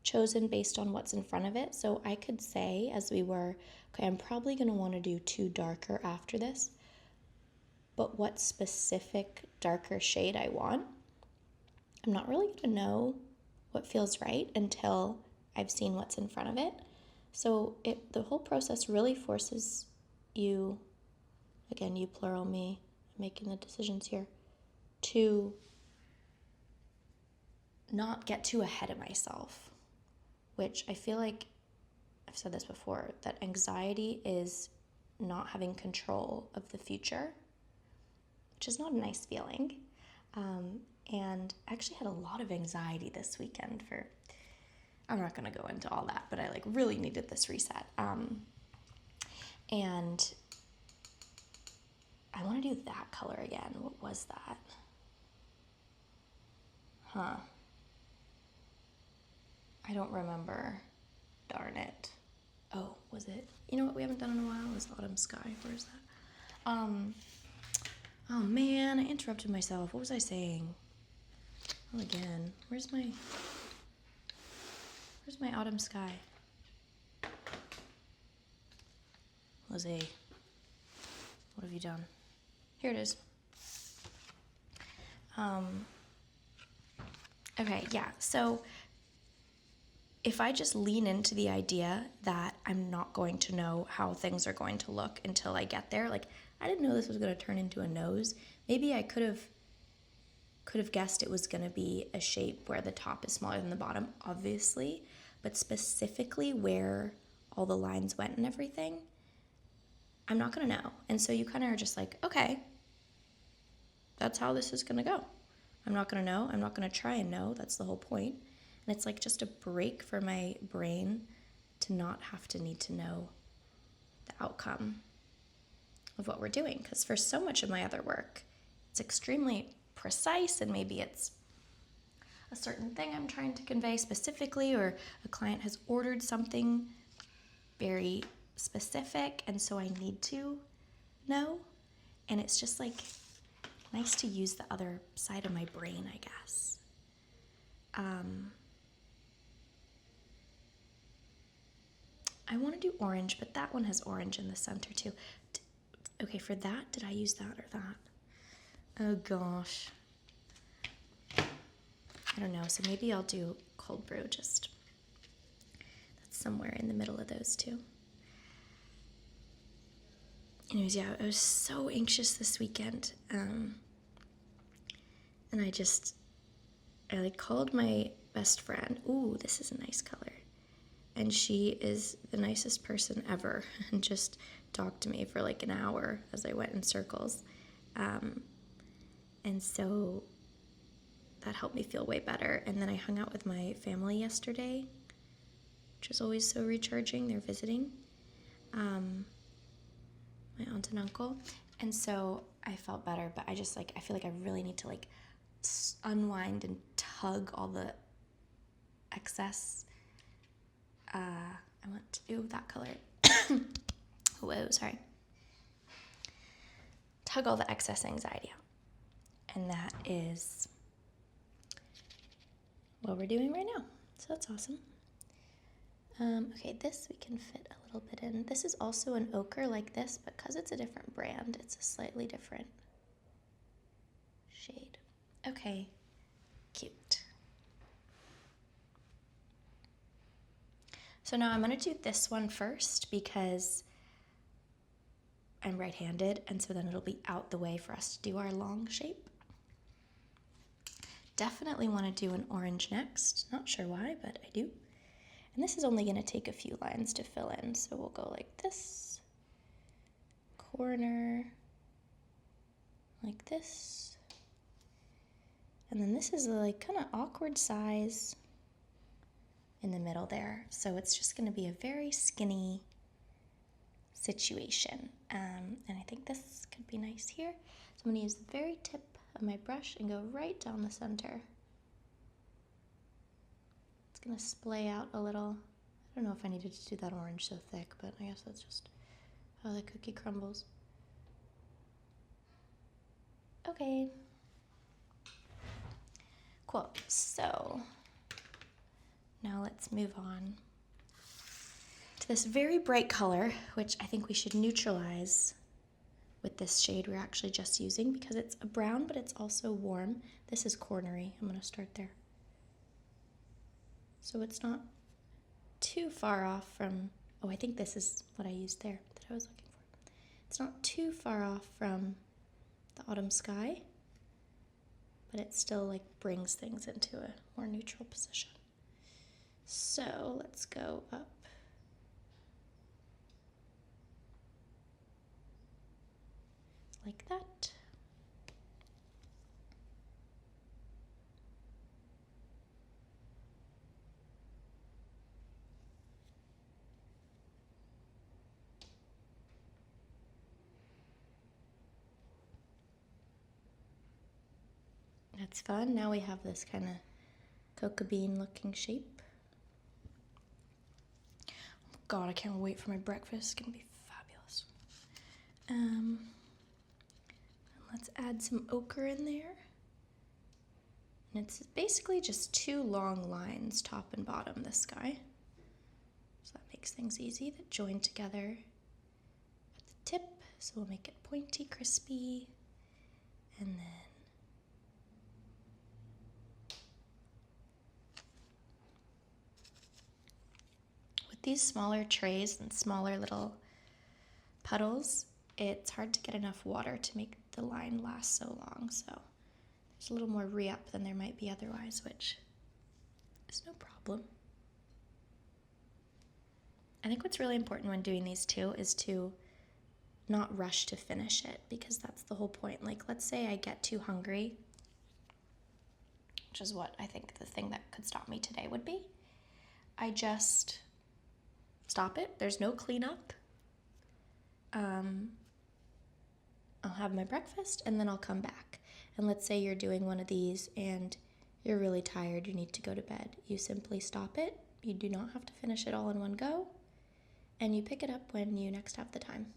chosen based on what's in front of it. So I could say, as we were, okay, I'm probably going to want to do 2 darker after this, but what specific darker shade I want, I'm not really going to know what feels right until I've seen what's in front of it. So the whole process really forces you, again, you plural, me, making the decisions here, to not get too ahead of myself, which I feel like I've said this before, that anxiety is not having control of the future, which is not a nice feeling. And I actually had a lot of anxiety this weekend I'm not going to go into all that, but I like really needed this reset. And I want to do that color again. What was that? Huh. I don't remember. Darn it. Oh, was it? You know what we haven't done in a while? It was Autumn Sky. Where's that? Oh man, I interrupted myself. What was I saying? Oh, again. Where's my Autumn Sky? Lizzie, what have you done? Here it is. Okay, yeah, so if I just lean into the idea that I'm not going to know how things are going to look until I get there, like I didn't know this was going to turn into a nose. Maybe I could have guessed it was going to be a shape where the top is smaller than the bottom, obviously, but specifically where all the lines went and everything, I'm not going to know. And so you kind of are just like, okay, that's how this is going to go. I'm not going to know. I'm not going to try and know. That's the whole point. And it's like just a break for my brain to not have to need to know the outcome of what we're doing. Because for so much of my other work, it's extremely precise, and maybe it's a certain thing I'm trying to convey specifically, or a client has ordered something very specific, and so I need to know. And it's just like nice to use the other side of my brain, I guess. I want to do orange, but that one has orange in the center too. Okay, for that, did I use that or that? Oh gosh. I don't know, so maybe I'll do cold brew, just that's somewhere in the middle of those two. Anyways, yeah, I was so anxious this weekend, and I like called my best friend. Ooh, this is a nice color. And she is the nicest person ever, and just talked to me for like an hour as I went in circles. And so that helped me feel way better. And then I hung out with my family yesterday, which is always so recharging. They're visiting, my aunt and uncle. And so I felt better, but I feel like I really need to like unwind and tug all the excess. I want to do that color. Whoa, sorry. Tug all the excess anxiety out. And that is what we're doing right now. So that's awesome. Okay, this we can fit a little bit in. This is also an ochre like this, but because it's a different brand, it's a slightly different shade. Okay, cute. So now I'm gonna do this one first because I'm right-handed, and so then it'll be out the way for us to do our long shape. Definitely wanna do an orange next. Not sure why, but I do. And this is only gonna take a few lines to fill in. So we'll go like this, corner, like this. And then this is a like kind of awkward size in the middle there. So it's just gonna be a very skinny situation. And I think this could be nice here. So I'm gonna use the very tip of my brush and go right down the center. It's gonna splay out a little. I don't know if I needed to do that orange so thick, but I guess that's just how the cookie crumbles. Okay. Cool, so now let's move on to this very bright color, which I think we should neutralize with this shade we're actually just using because it's a brown, but it's also warm. This is cornery. I'm gonna start there. So it's not too far off from, oh, I think this is what I used there that I was looking for. It's not too far off from the autumn sky, but it still like brings things into a more neutral position. So let's go up. Like that. That's fun. Now we have this kind of cocoa bean looking shape. Oh God, I can't wait for my breakfast. It's gonna be fabulous. Let's add some ochre in there. And it's basically just two long lines, top and bottom, this guy. So that makes things easy, that join together at the tip. So we'll make it pointy, crispy, and then with these smaller trays and smaller little puddles, it's hard to get enough water to make the line last so long. So there's a little more re-up than there might be otherwise, which is no problem. I think what's really important when doing these too is to not rush to finish it, because that's the whole point. Like, let's say I get too hungry, which is what I think the thing that could stop me today would be. I just stop it. There's no cleanup. I'll have my breakfast and then I'll come back. And let's say you're doing one of these and you're really tired, you need to go to bed. You simply stop it. You do not have to finish it all in one go. And you pick it up when you next have the time.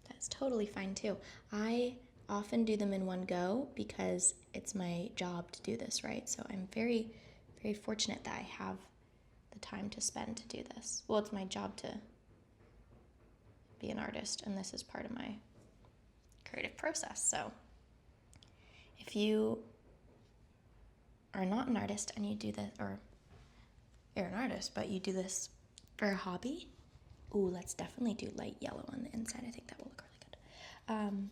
That's totally fine too. I often do them in one go because it's my job to do this, right? So I'm very, very fortunate that I have the time to spend to do this. Well, it's my job to be an artist, and this is part of my creative process. So if you are not an artist and you do this, or you're an artist but you do this for a hobby, ooh, let's definitely do light yellow on the inside. I think that will look really good.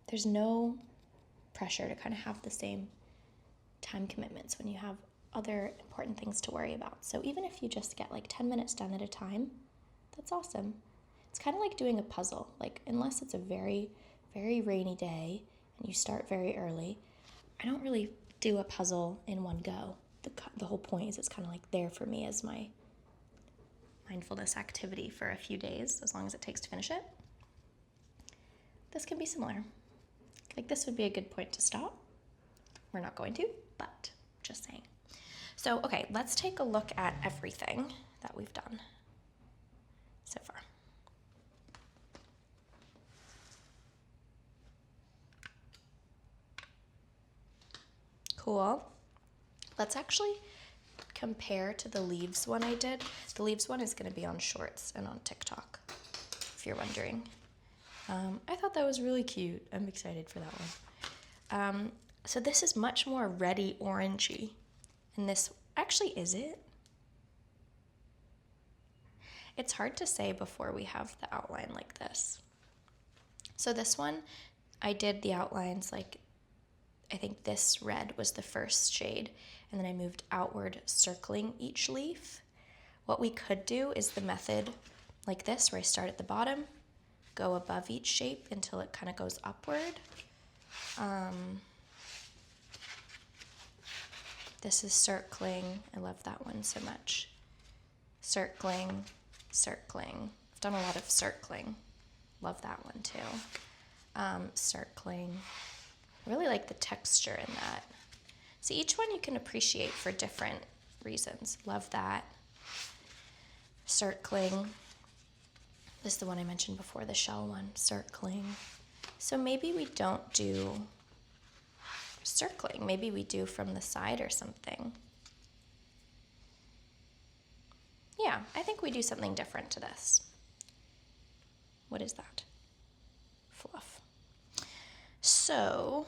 There's no pressure to kind of have the same time commitments when you have other important things to worry about. So even if you just get like 10 minutes done at a time, that's awesome. It's kind of like doing a puzzle. Like, unless it's a very, very rainy day and you start very early, I don't really do a puzzle in one go. The whole point is it's kind of like there for me as my mindfulness activity for a few days, as long as it takes to finish it. This can be similar. Like, this would be a good point to stop. We're not going to, but just saying. So, okay, let's take a look at everything that we've done so far. Cool. Let's actually compare to the leaves one I did. The leaves one is going to be on Shorts and on TikTok, if you're wondering. I thought that was really cute. I'm excited for that one. So this is much more reddy orangey, and this Actually, is it? It's hard to say before we have the outline like this. So this one, I did the outlines like, I think this red was the first shade, and then I moved outward, circling each leaf. What we could do is the method like this, where I start at the bottom, go above each shape until it kind of goes upward. This is circling. I love that one so much. Circling, circling. I've done a lot of circling. Love that one too. Circling. I really like the texture in that. So each one you can appreciate for different reasons. Love that. Circling. This is the one I mentioned before, the shell one. Circling. So maybe we don't do circling. Maybe we do from the side or something. Yeah, I think we do something different to this. What is that? Fluff. So,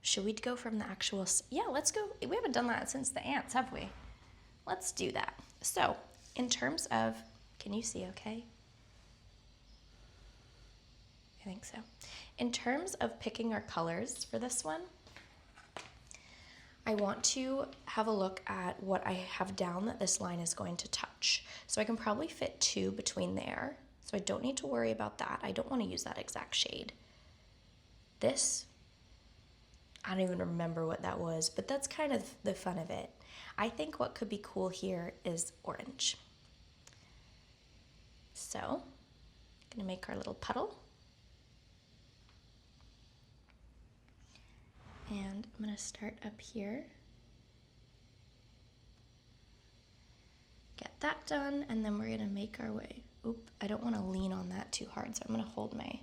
should we go from the actual, yeah, let's go. We haven't done that since the ants, have we? Let's do that. So, in terms of, can you see okay? I think so. In terms of picking our colors for this one, I want to have a look at what I have down that this line is going to touch. So I can probably fit 2 between there. So I don't need to worry about that. I don't want to use that exact shade. This, I don't even remember what that was, but that's kind of the fun of it. I think what could be cool here is orange. So I'm gonna make our little puddle. And I'm gonna start up here. Get that done, and then we're gonna make our way. Oop, I don't wanna lean on that too hard, so I'm gonna hold my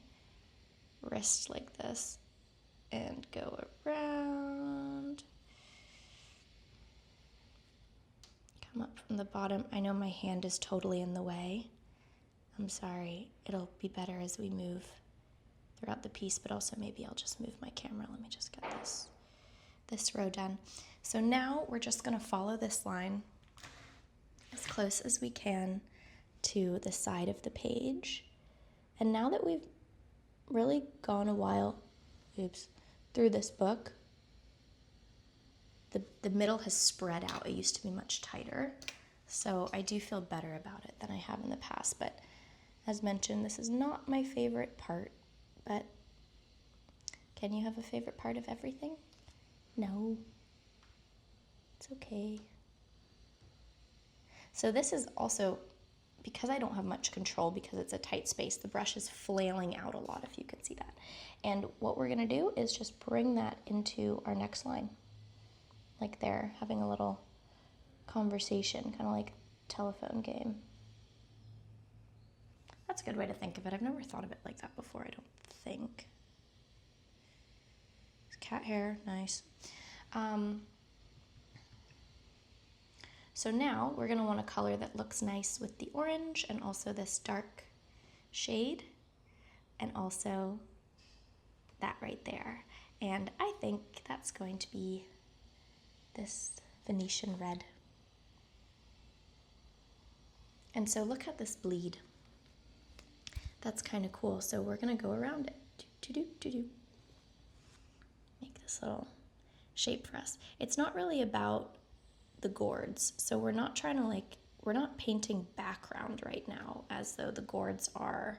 wrist like this and go around. Come up from the bottom. I know my hand is totally in the way. I'm sorry. It'll be better as we move throughout the piece, but also maybe I'll just move my camera. Let me just get this row done. So now we're just gonna follow this line as close as we can to the side of the page. And now that we've really gone a while, through this book, the middle has spread out. It used to be much tighter. So I do feel better about it than I have in the past. But as mentioned, this is not my favorite part. But can you have a favorite part of everything? No. It's okay. So this is also, because I don't have much control, because it's a tight space, the brush is flailing out a lot, if you can see that. And what we're gonna do is just bring that into our next line. Like they're having a little conversation, kind of like telephone game. That's a good way to think of it. I've never thought of it like that before, I don't think. Cat hair, nice. So now we're gonna want a color that looks nice with the orange and also this dark shade and also that right there. And I think that's going to be this Venetian red. And so look at this bleed. That's kind of cool. So we're gonna go around it. Make this little shape for us. It's not really about the gourds. So we're not trying to we're not painting background right now as though the gourds are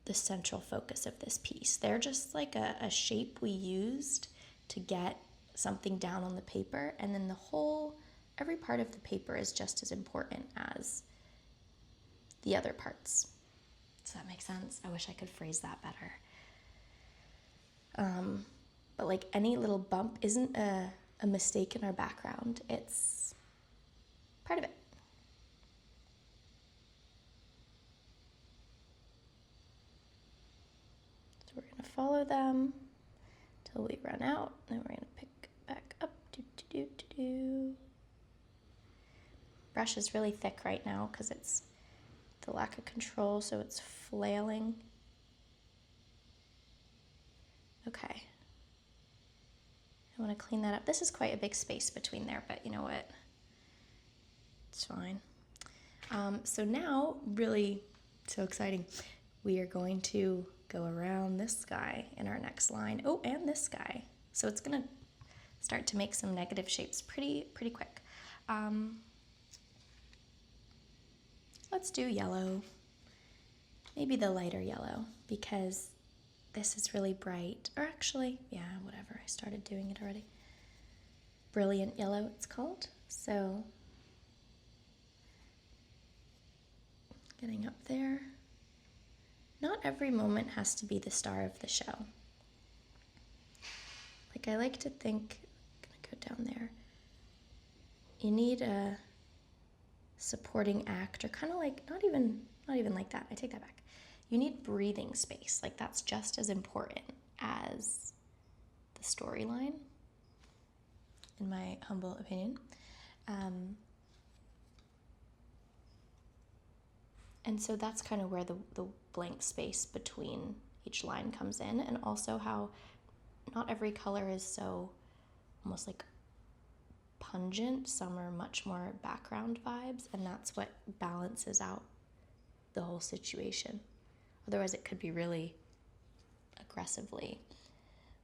the central focus of this piece. They're just like a shape we used to get something down on the paper, and then every part of the paper is just as important as the other parts. Does that make sense? I wish I could phrase that better. But like any little bump isn't a mistake in our background. It's part of it. So we're going to follow them till we run out. Then we're going to pick back up. Brush is really thick right now because it's the lack of control, so it's flailing. Okay. I want to clean that up. This is quite a big space between there, but you know what? It's fine. So now, really so exciting, we are going to go around this guy in our next line. Oh, and this guy. So it's going to start to make some negative shapes pretty quick. Let's do yellow. Maybe the lighter yellow, because this is really bright. Or actually, yeah, whatever. I started doing it already. Brilliant yellow, it's called. So, getting up there. Not every moment has to be the star of the show. Like, I like to think, I'm gonna go down there. You need a supporting act, or kind of like, not even like that. I take that back. You need breathing space. Like, that's just as important as the storyline, in my humble opinion. And so that's kind of where the blank space between each line comes in, and also how not every color is so almost like pungent. Some are much more background vibes, and that's what balances out the whole situation. Otherwise it could be really aggressively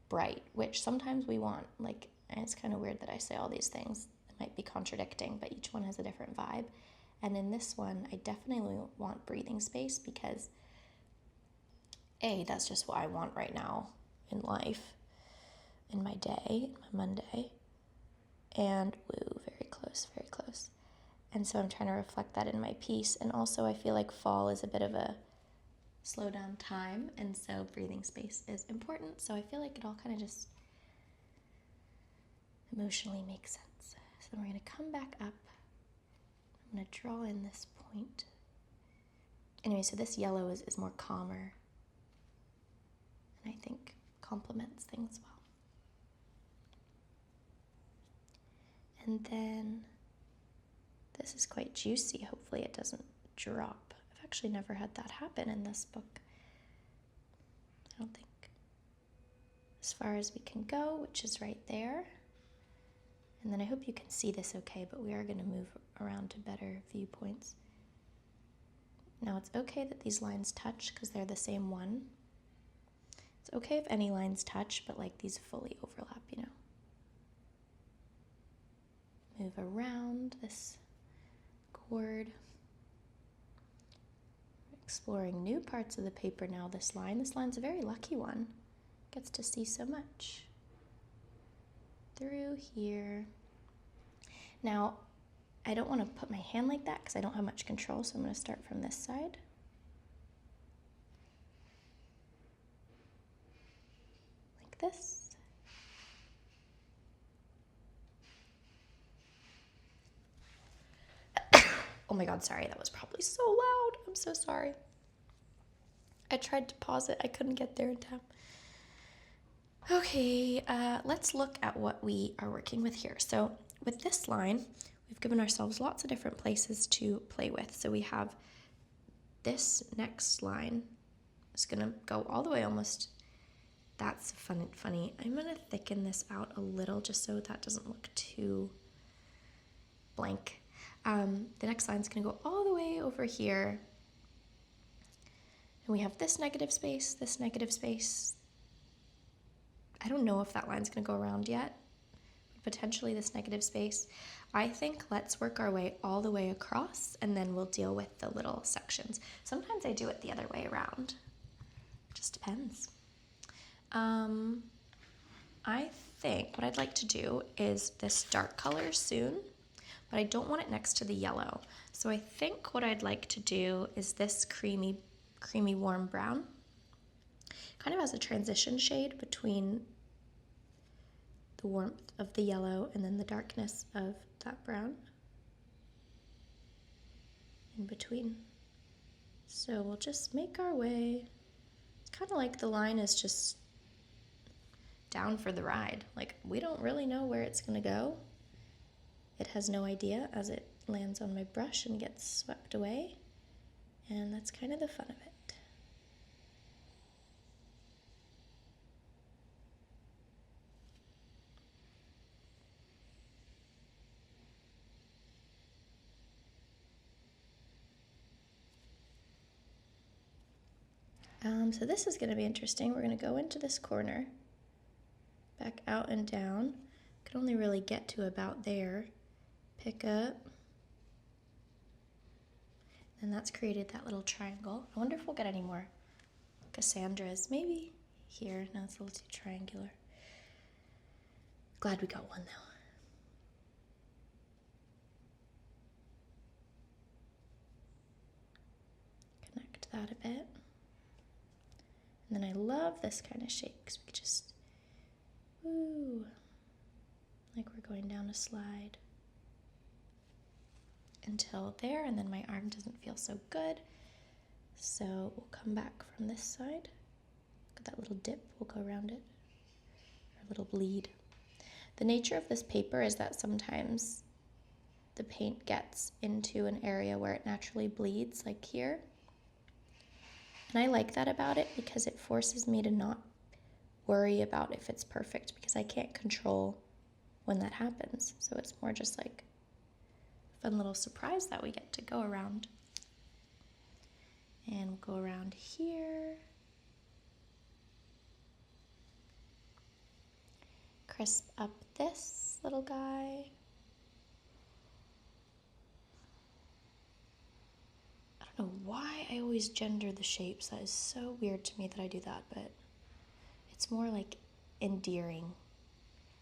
bright, which sometimes we want. Like, and it's kind of weird that I say all these things. It might be contradicting, but each one has a different vibe. And in this one, I definitely want breathing space because A, that's just what I want right now in life, in my day, my Monday. And woo, very close, very close. And so I'm trying to reflect that in my piece. And also I feel like fall is a bit of a slow down time, and so breathing space is important. So I feel like it all kind of just emotionally makes sense. So we're going to come back up. I'm going to draw in this point. Anyway, so this yellow is more calmer, and I think complements things well. And then this is quite juicy. Hopefully it doesn't drop. I've actually never had that happen in this book. I don't think. As far as we can go, which is right there. And then I hope you can see this okay, but we are going to move around to better viewpoints. Now it's okay that these lines touch because they're the same one. It's okay if any lines touch, but like these fully overlap, you know. Move around this gourd. Exploring new parts of the paper now, this line's a very lucky one. Gets to see so much. Through here. Now, I don't want to put my hand like that because I don't have much control, so I'm going to start from this side. Like this. Oh my god, sorry, that was probably so loud. I'm so sorry. I tried to pause it, I couldn't get there in time. Okay, let's look at what we are working with here. So with this line, we've given ourselves lots of different places to play with. So we have this next line. It's gonna go all the way almost. That's funny. I'm gonna thicken this out a little just so that doesn't look too blank. The next line's gonna go all the way over here. And we have this negative space, this negative space. I don't know if that line's gonna go around yet. Potentially this negative space. I think let's work our way all the way across and then we'll deal with the little sections. Sometimes I do it the other way around. It just depends. I think what I'd like to do is this dark color soon, but I don't want it next to the yellow. So I think what I'd like to do is this creamy warm brown. Kind of as a transition shade between the warmth of the yellow and then the darkness of that brown in between. So we'll just make our way. It's kind of like the line is just down for the ride. Like, we don't really know where it's gonna go. It has no idea as it lands on my brush and gets swept away. And that's kind of the fun of it. So this is gonna be interesting. We're gonna go into this corner, back out and down. Could only really get to about there. Pick up. And that's created that little triangle. I wonder if we'll get any more Cassandras. Maybe here. No, it's a little too triangular. Glad we got one though. Connect that a bit. And then I love this kind of shape because we could just, woo, like we're going down a slide until there, and then my arm doesn't feel so good. So we'll come back from this side. Look at that little dip, we'll go around it, or a little bleed. The nature of this paper is that sometimes the paint gets into an area where it naturally bleeds, like here. And I like that about it because it forces me to not worry about if it's perfect because I can't control when that happens. So it's more just like a fun little surprise that we get to go around. And we'll go around here. Crisp up this little guy. I don't know why I always gender the shapes. That is so weird to me that I do that, but it's more like endearing.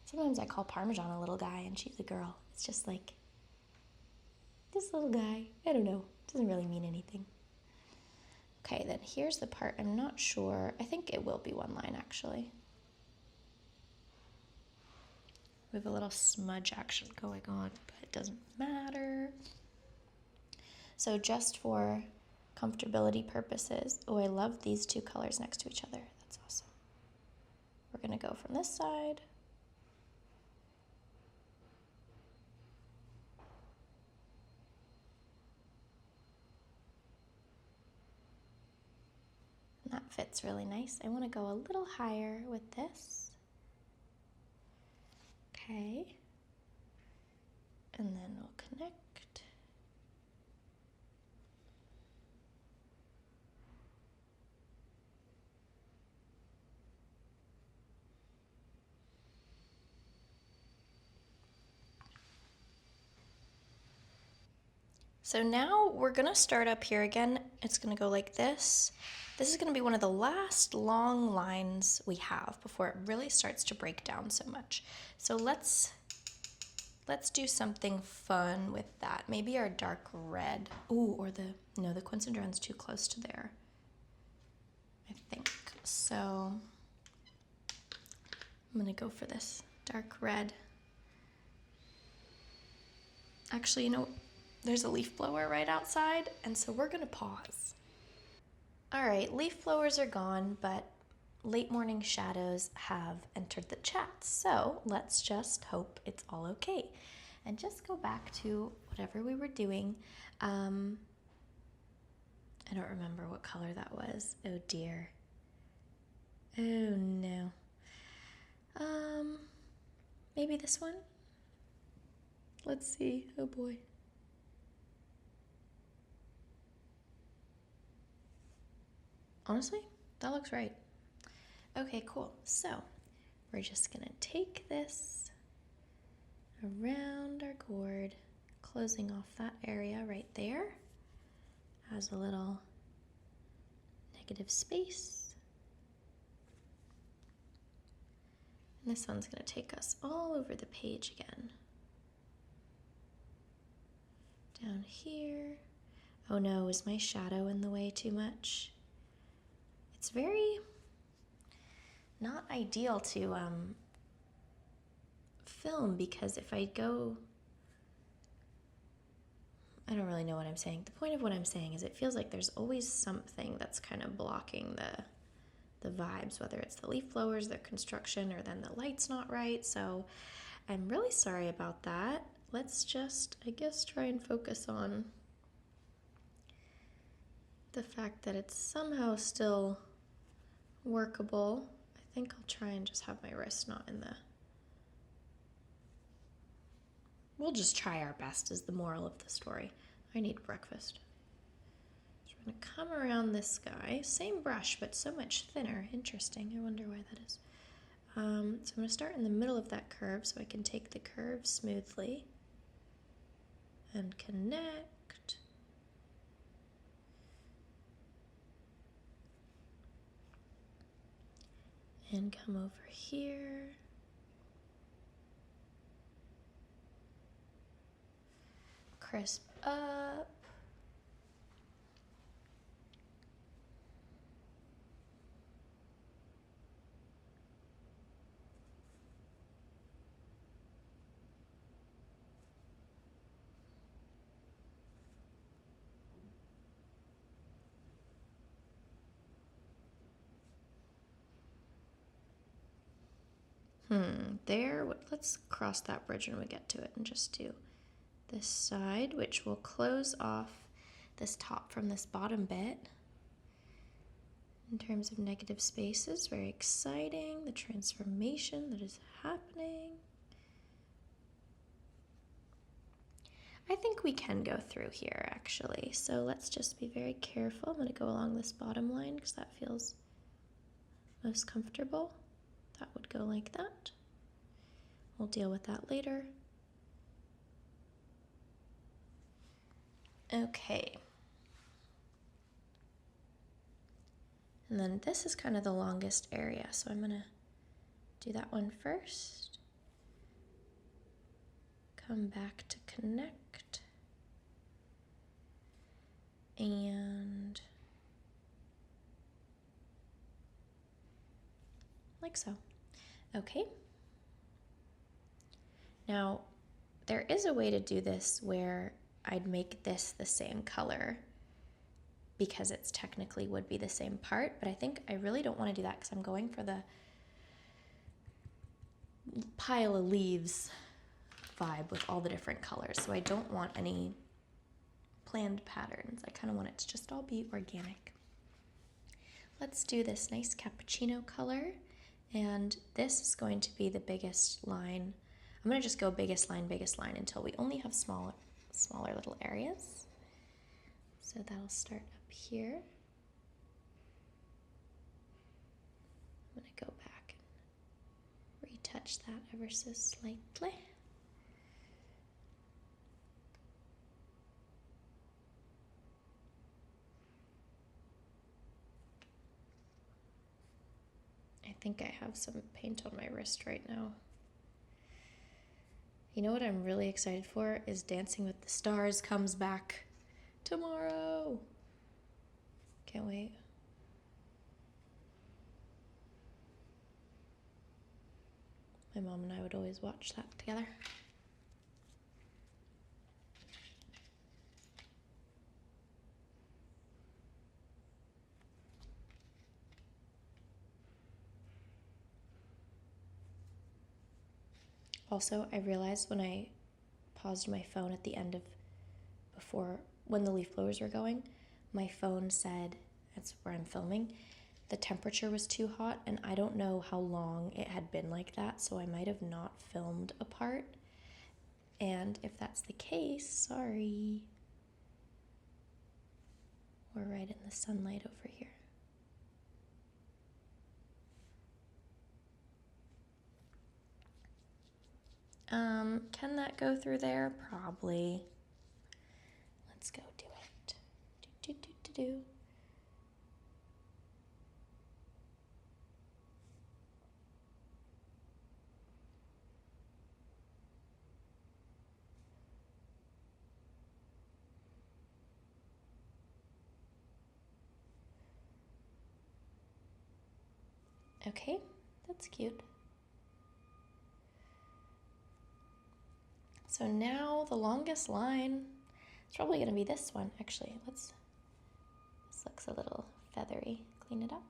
Sometimes I call Parmesan a little guy and she's a girl. It's just like, this little guy. I don't know. It doesn't really mean anything. Okay, then here's the part I'm not sure. I think it will be one line actually. We have a little smudge action going on, but it doesn't matter. So just for comfortability purposes, oh, I love these two colors next to each other. That's awesome. We're gonna go from this side. And that fits really nice. I wanna go a little higher with this. Okay. And then we'll connect. So now we're gonna start up here again. It's gonna go like this. This is gonna be one of the last long lines we have before it really starts to break down so much. So let's do something fun with that. Maybe our dark red. Ooh, or no, the Quinceañera's too close to there, I think. So I'm gonna go for this dark red. Actually, you know, there's a leaf blower right outside, and so we're gonna pause. All right, leaf blowers are gone, but late morning shadows have entered the chat. So let's just hope it's all okay. And just go back to whatever we were doing. I don't remember what color that was. Oh dear. Oh no. Maybe this one? Let's see. Oh boy. Honestly, that looks right. Okay, cool. So we're just gonna take this around our gourd, closing off that area right there. Has a little negative space. And this one's gonna take us all over the page again. Down here. Oh no, is my shadow in the way too much? It's very not ideal to film because if I go, I don't really know what I'm saying. The point of what I'm saying is it feels like there's always something that's kind of blocking the vibes, whether it's the leaf blowers, the construction, or then the light's not right. So I'm really sorry about that. Let's just, I guess, try and focus on the fact that it's somehow still workable. I think I'll try and just have my wrist not in the... We'll just try our best is the moral of the story. I need breakfast. It's I'm going to come around this guy. Same brush, but so much thinner. Interesting. I wonder why that is. So I'm going to start in the middle of that curve so I can take the curve smoothly and connect. And come over here. Crisp up. Let's cross that bridge when we get to it and just do this side, which will close off this top from this bottom bit. In terms of negative spaces, very exciting, the transformation that is happening. I think we can go through here actually, so let's just be very careful. I'm going to go along this bottom line because that feels most comfortable. That would go like that. We'll deal with that later. Okay. And then this is kind of the longest area, so I'm gonna do that one first. Come back to connect. And like so. Okay. Now, there is a way to do this where I'd make this the same color because it's technically would be the same part, but I think I really don't want to do that because I'm going for the pile of leaves vibe with all the different colors. So I don't want any planned patterns. I kind of want it to just all be organic. Let's do this nice cappuccino color, and this is going to be the biggest line. I'm going to just go biggest line until we only have smaller little areas. So that'll start up here. I'm going to go back and retouch that ever so slightly. I think I have some paint on my wrist right now. You know what I'm really excited for is Dancing with the Stars comes back tomorrow. Can't wait. My mom and I would always watch that together. Also, I realized when I paused my phone at the end of when the leaf blowers were going, my phone said, that's where I'm filming, the temperature was too hot, and I don't know how long it had been like that, so I might have not filmed a part. And if that's the case, sorry. We're right in the sunlight over here. Can that go through there? Probably. Let's go do it. Do. Okay, that's cute. So now the longest line, it's probably going to be this one. Actually, this looks a little feathery. Clean it up.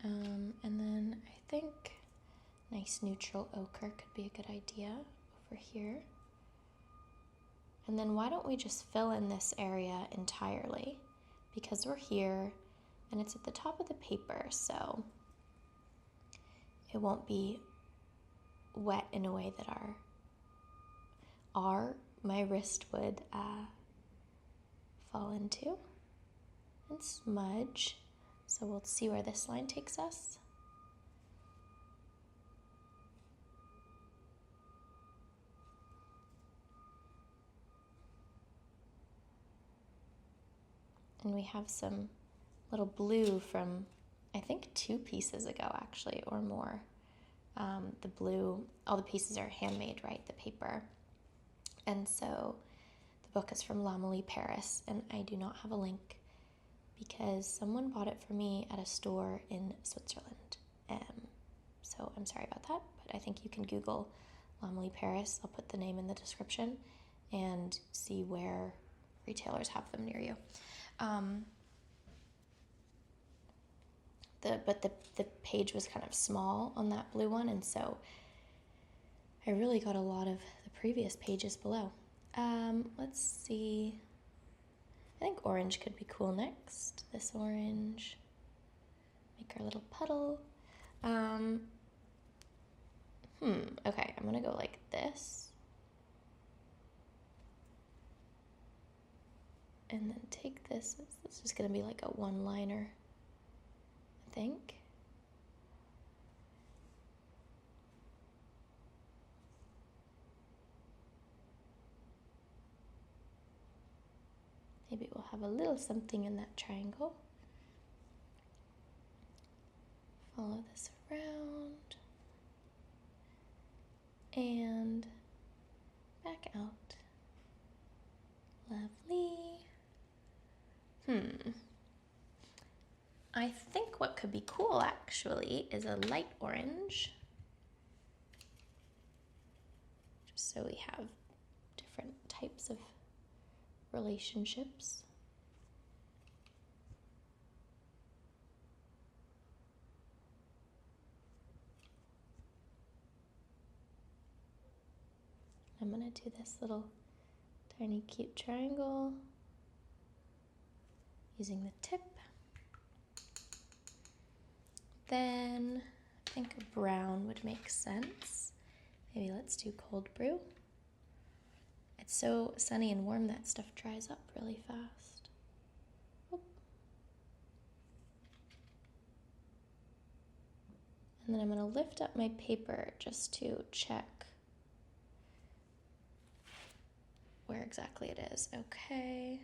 And then I think nice neutral ochre could be a good idea over here. And then why don't we just fill in this area entirely, because we're here and it's at the top of the paper, so it won't be wet in a way that our my wrist would fall into and smudge. So we'll see where this line takes us. And we have some little blue from, I think, 2 pieces ago, actually, or more. The blue, all the pieces are handmade, right? The paper. And so the book is from Lamali, Paris, and I do not have a link because someone bought it for me at a store in Switzerland. So I'm sorry about that, but I think you can Google Lamali, Paris. I'll put the name in the description and see where retailers have them near you. But the page was kind of small on that blue one, and so I really got a lot of the previous pages below. Let's see. I think orange could be cool next. This orange. Make our little puddle. Okay, I'm gonna go like this. And then take this. This is gonna be like a one-liner, I think. Maybe we'll have a little something in that triangle. Follow this around. And back out. Lovely. I think what could be cool actually is a light orange. Just so we have different types of relationships. I'm gonna do this little tiny cute triangle using the tip. Then I think a brown would make sense. Maybe let's do cold brew. It's so sunny and warm that stuff dries up really fast. Oh. And then I'm gonna lift up my paper just to check where exactly it is. Okay.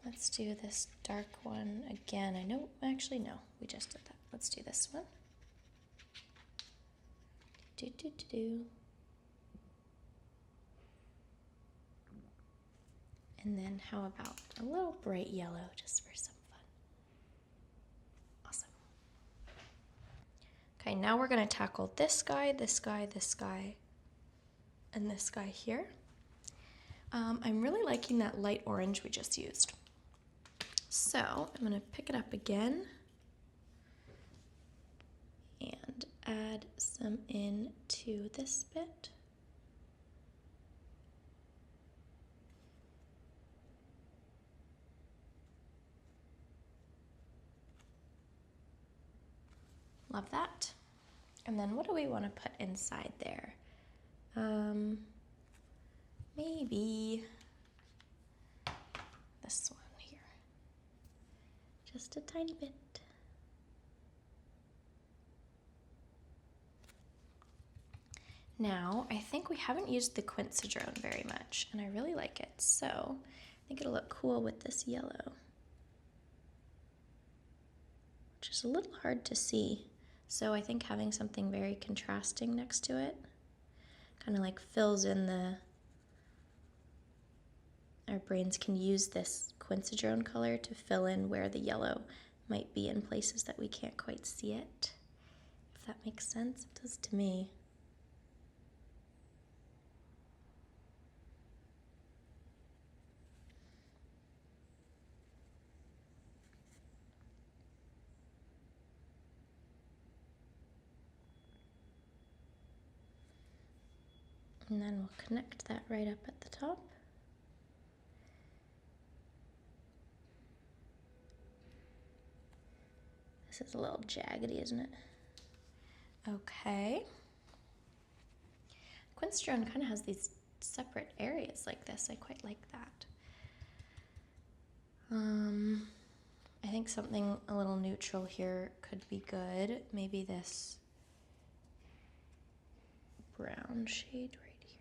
Let's do this dark one again. I know, actually no, we just did that. Let's do this one. And then how about a little bright yellow just for some fun. Awesome. Okay, now we're gonna tackle this guy, this guy, this guy, and this guy here. I'm really liking that light orange we just used. So I'm gonna pick it up again and add some into this bit. Love that. And then what do we want to put inside there? Maybe this one here. Just a tiny bit. Now, I think we haven't used the quinceañero very much, and I really like it, so I think it'll look cool with this yellow, which is a little hard to see. So I think having something very contrasting next to it kind of like fills in our brains can use this quinceañero color to fill in where the yellow might be in places that we can't quite see it. If that makes sense, it does to me. And then we'll connect that right up at the top. This is a little jaggedy, isn't it? Okay. Quinceañero kind of has these separate areas like this. I quite like that. I think something a little neutral here could be good. Maybe this brown shade right here.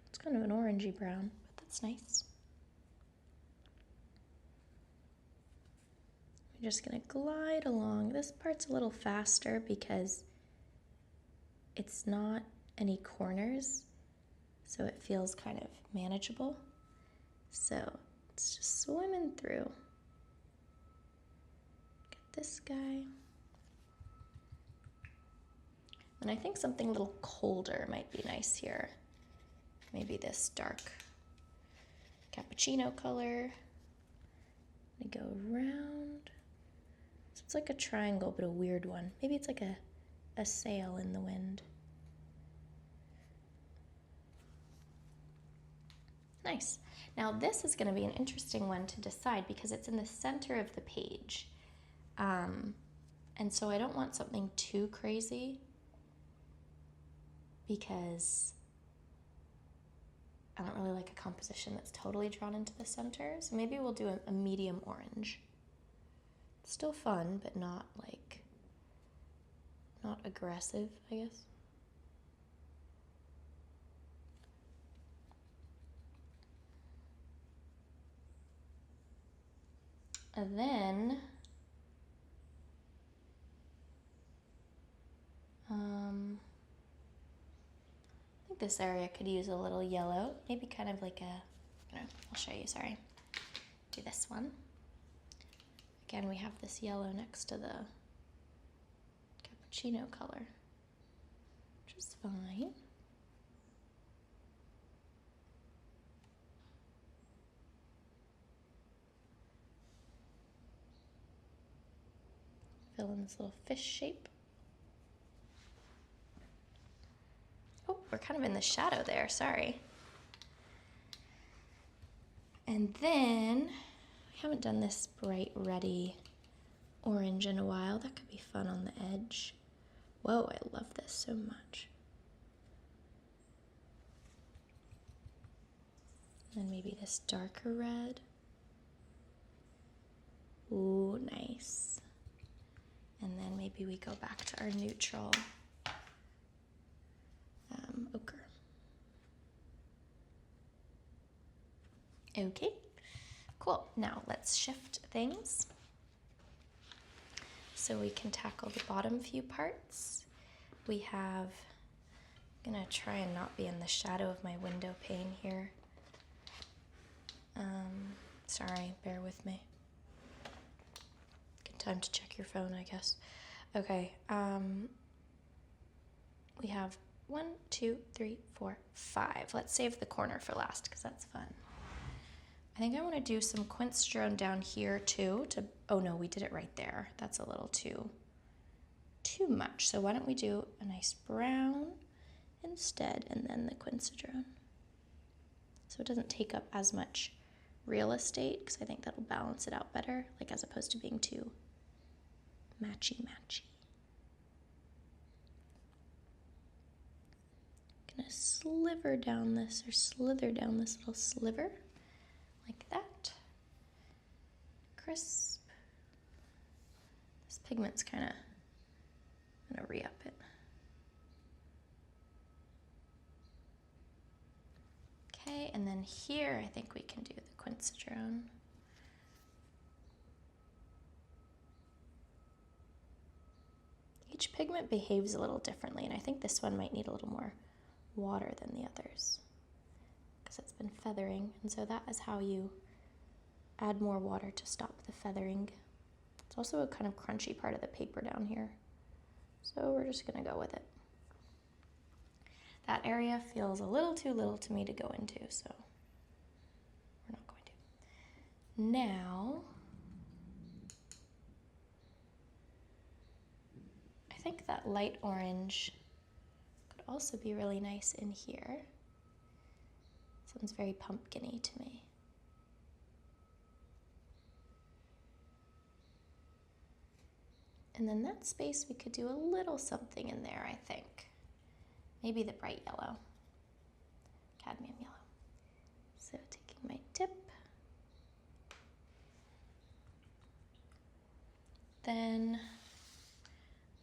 It's kind of an orangey brown, but that's nice. I'm just gonna glide along. This part's a little faster because it's not any corners, so it feels kind of manageable. So it's just swimming through. Get this guy. And I think something a little colder might be nice here. Maybe this dark cappuccino color. I go around. So it's like a triangle, but a weird one. Maybe it's like a sail in the wind. Nice. Now this is going to be an interesting one to decide because it's in the center of the page. And so I don't want something too crazy because I don't really like a composition that's totally drawn into the center. So maybe we'll do a medium orange. Still fun, but not aggressive, I guess. And then, I think this area could use a little yellow, maybe kind of like I'll show you, sorry. Do this one. Again, we have this yellow next to the cappuccino color, which is fine. Fill in this little fish shape. Oh, we're kind of in the shadow there, sorry. And then, I haven't done this bright reddy orange in a while. That could be fun on the edge. Whoa, I love this so much. And then maybe this darker red. Ooh, nice. And then maybe we go back to our neutral ochre. Okay, cool. Now let's shift things so we can tackle the bottom few parts. We have, I'm gonna try and not be in the shadow of my window pane here. Sorry, bear with me. Good time to check your phone, I guess. Okay, we have 1, 2, 3, 4, 5. Let's save the corner for last because that's fun. I think I want to do some quince drone down here too. Oh no, we did it right there. That's a little too much. So why don't we do a nice brown instead and then the quince drone. So it doesn't take up as much real estate because I think that'll balance it out better, like as opposed to being too matchy-matchy. Gonna slither down this little sliver like that. Crisp. This pigment's kind of, I'm gonna re-up it. Okay, and then here I think we can do the quince drone. Each pigment behaves a little differently, and I think this one might need a little more water than the others because it's been feathering, and so that is how you add more water to stop the feathering. It's also a kind of crunchy part of the paper down here, so we're just gonna go with it. That area feels a little too little to me to go into, so we're not going to. Now, I think that light orange could also be really nice in here. This one's very pumpkin-y to me. And then that space, we could do a little something in there, I think. Maybe the bright yellow. Then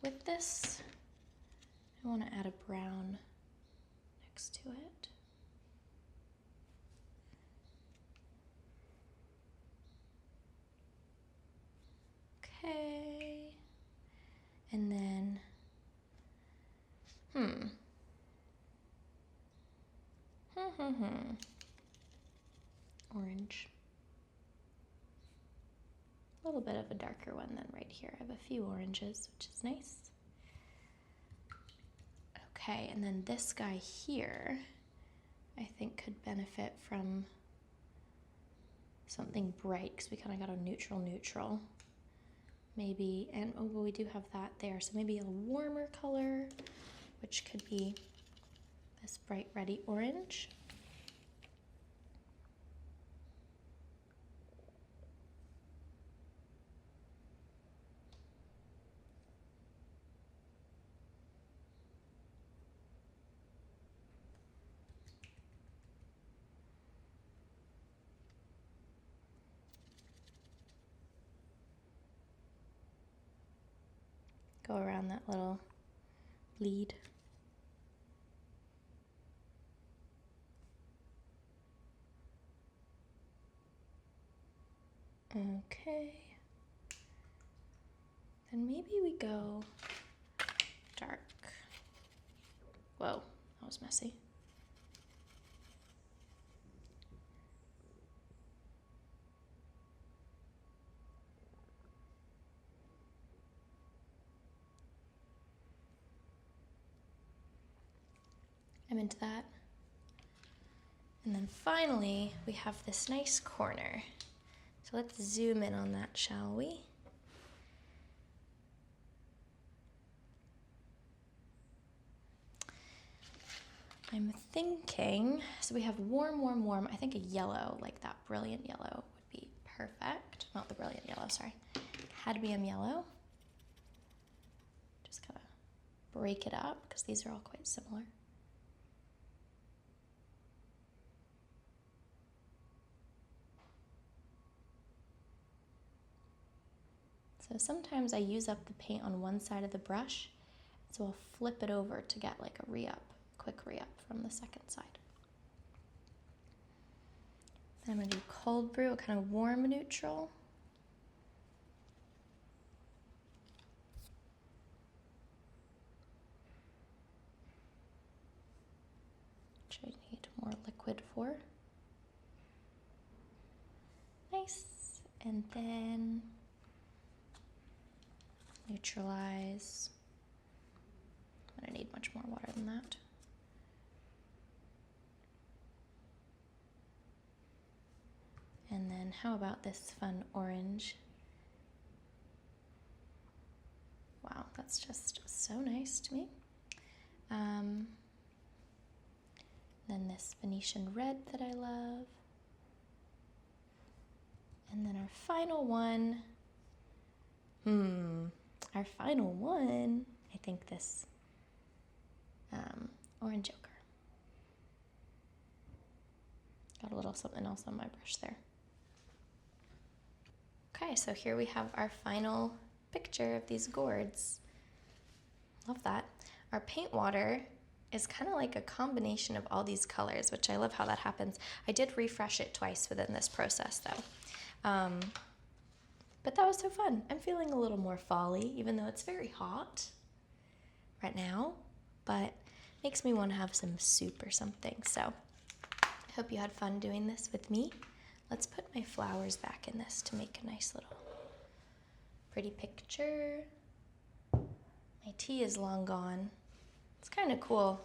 with this, I want to add a brown next to it. Okay. And then, orange. A little bit of a darker one than right here. I have a few oranges, which is nice. Okay, and then this guy here, I think could benefit from something bright, because we kind of got a neutral. Maybe, and oh, well, we do have that there, so maybe a warmer color, which could be this bright reddy orange. Go around that little lead. Okay. Then maybe we go dark. Whoa, that was messy. I'm into that. And then finally, we have this nice corner. So let's zoom in on that, shall we? I'm thinking, so we have warm. I think a yellow, like that brilliant yellow would be perfect. Not the brilliant yellow, sorry. Cadmium yellow. Just kind of break it up because these are all quite similar. So sometimes I use up the paint on one side of the brush, so I'll flip it over to get like a re-up, quick re-up from the second side. Then I'm going to do cold brew, a kind of warm neutral. Which I need more liquid for. Nice. And then neutralize. I'm going to need much more water than that. And then how about this fun orange? Wow, that's just so nice to me. Then this Venetian red that I love. And then our final one, I think this orange ochre. Got a little something else on my brush there. Okay, so here we have our final picture of these gourds. Love that. Our paint water is kind of like a combination of all these colors, which I love how that happens. I did refresh it twice within this process though. But that was so fun. I'm feeling a little more fall-y, even though it's very hot right now, but makes me want to have some soup or something. So I hope you had fun doing this with me. Let's put my flowers back in this to make a nice little pretty picture. My tea is long gone. It's kind of cool.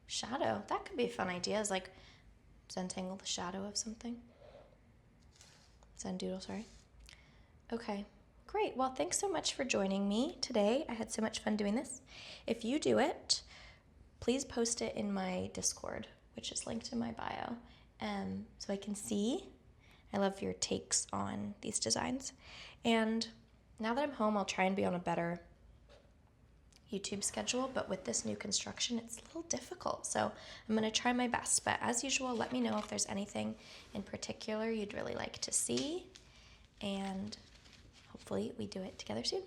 Shadow, that could be a fun idea, is like Zentangle the shadow of something. Zen Doodle, sorry. Okay, great. Well, thanks so much for joining me today. I had so much fun doing this. If you do it, please post it in my Discord, which is linked in my bio, so I can see. I love your takes on these designs. And now that I'm home, I'll try and be on a better YouTube schedule, but with this new construction, it's a little difficult. So I'm going to try my best. But as usual, let me know if there's anything in particular you'd really like to see. And hopefully we do it together soon.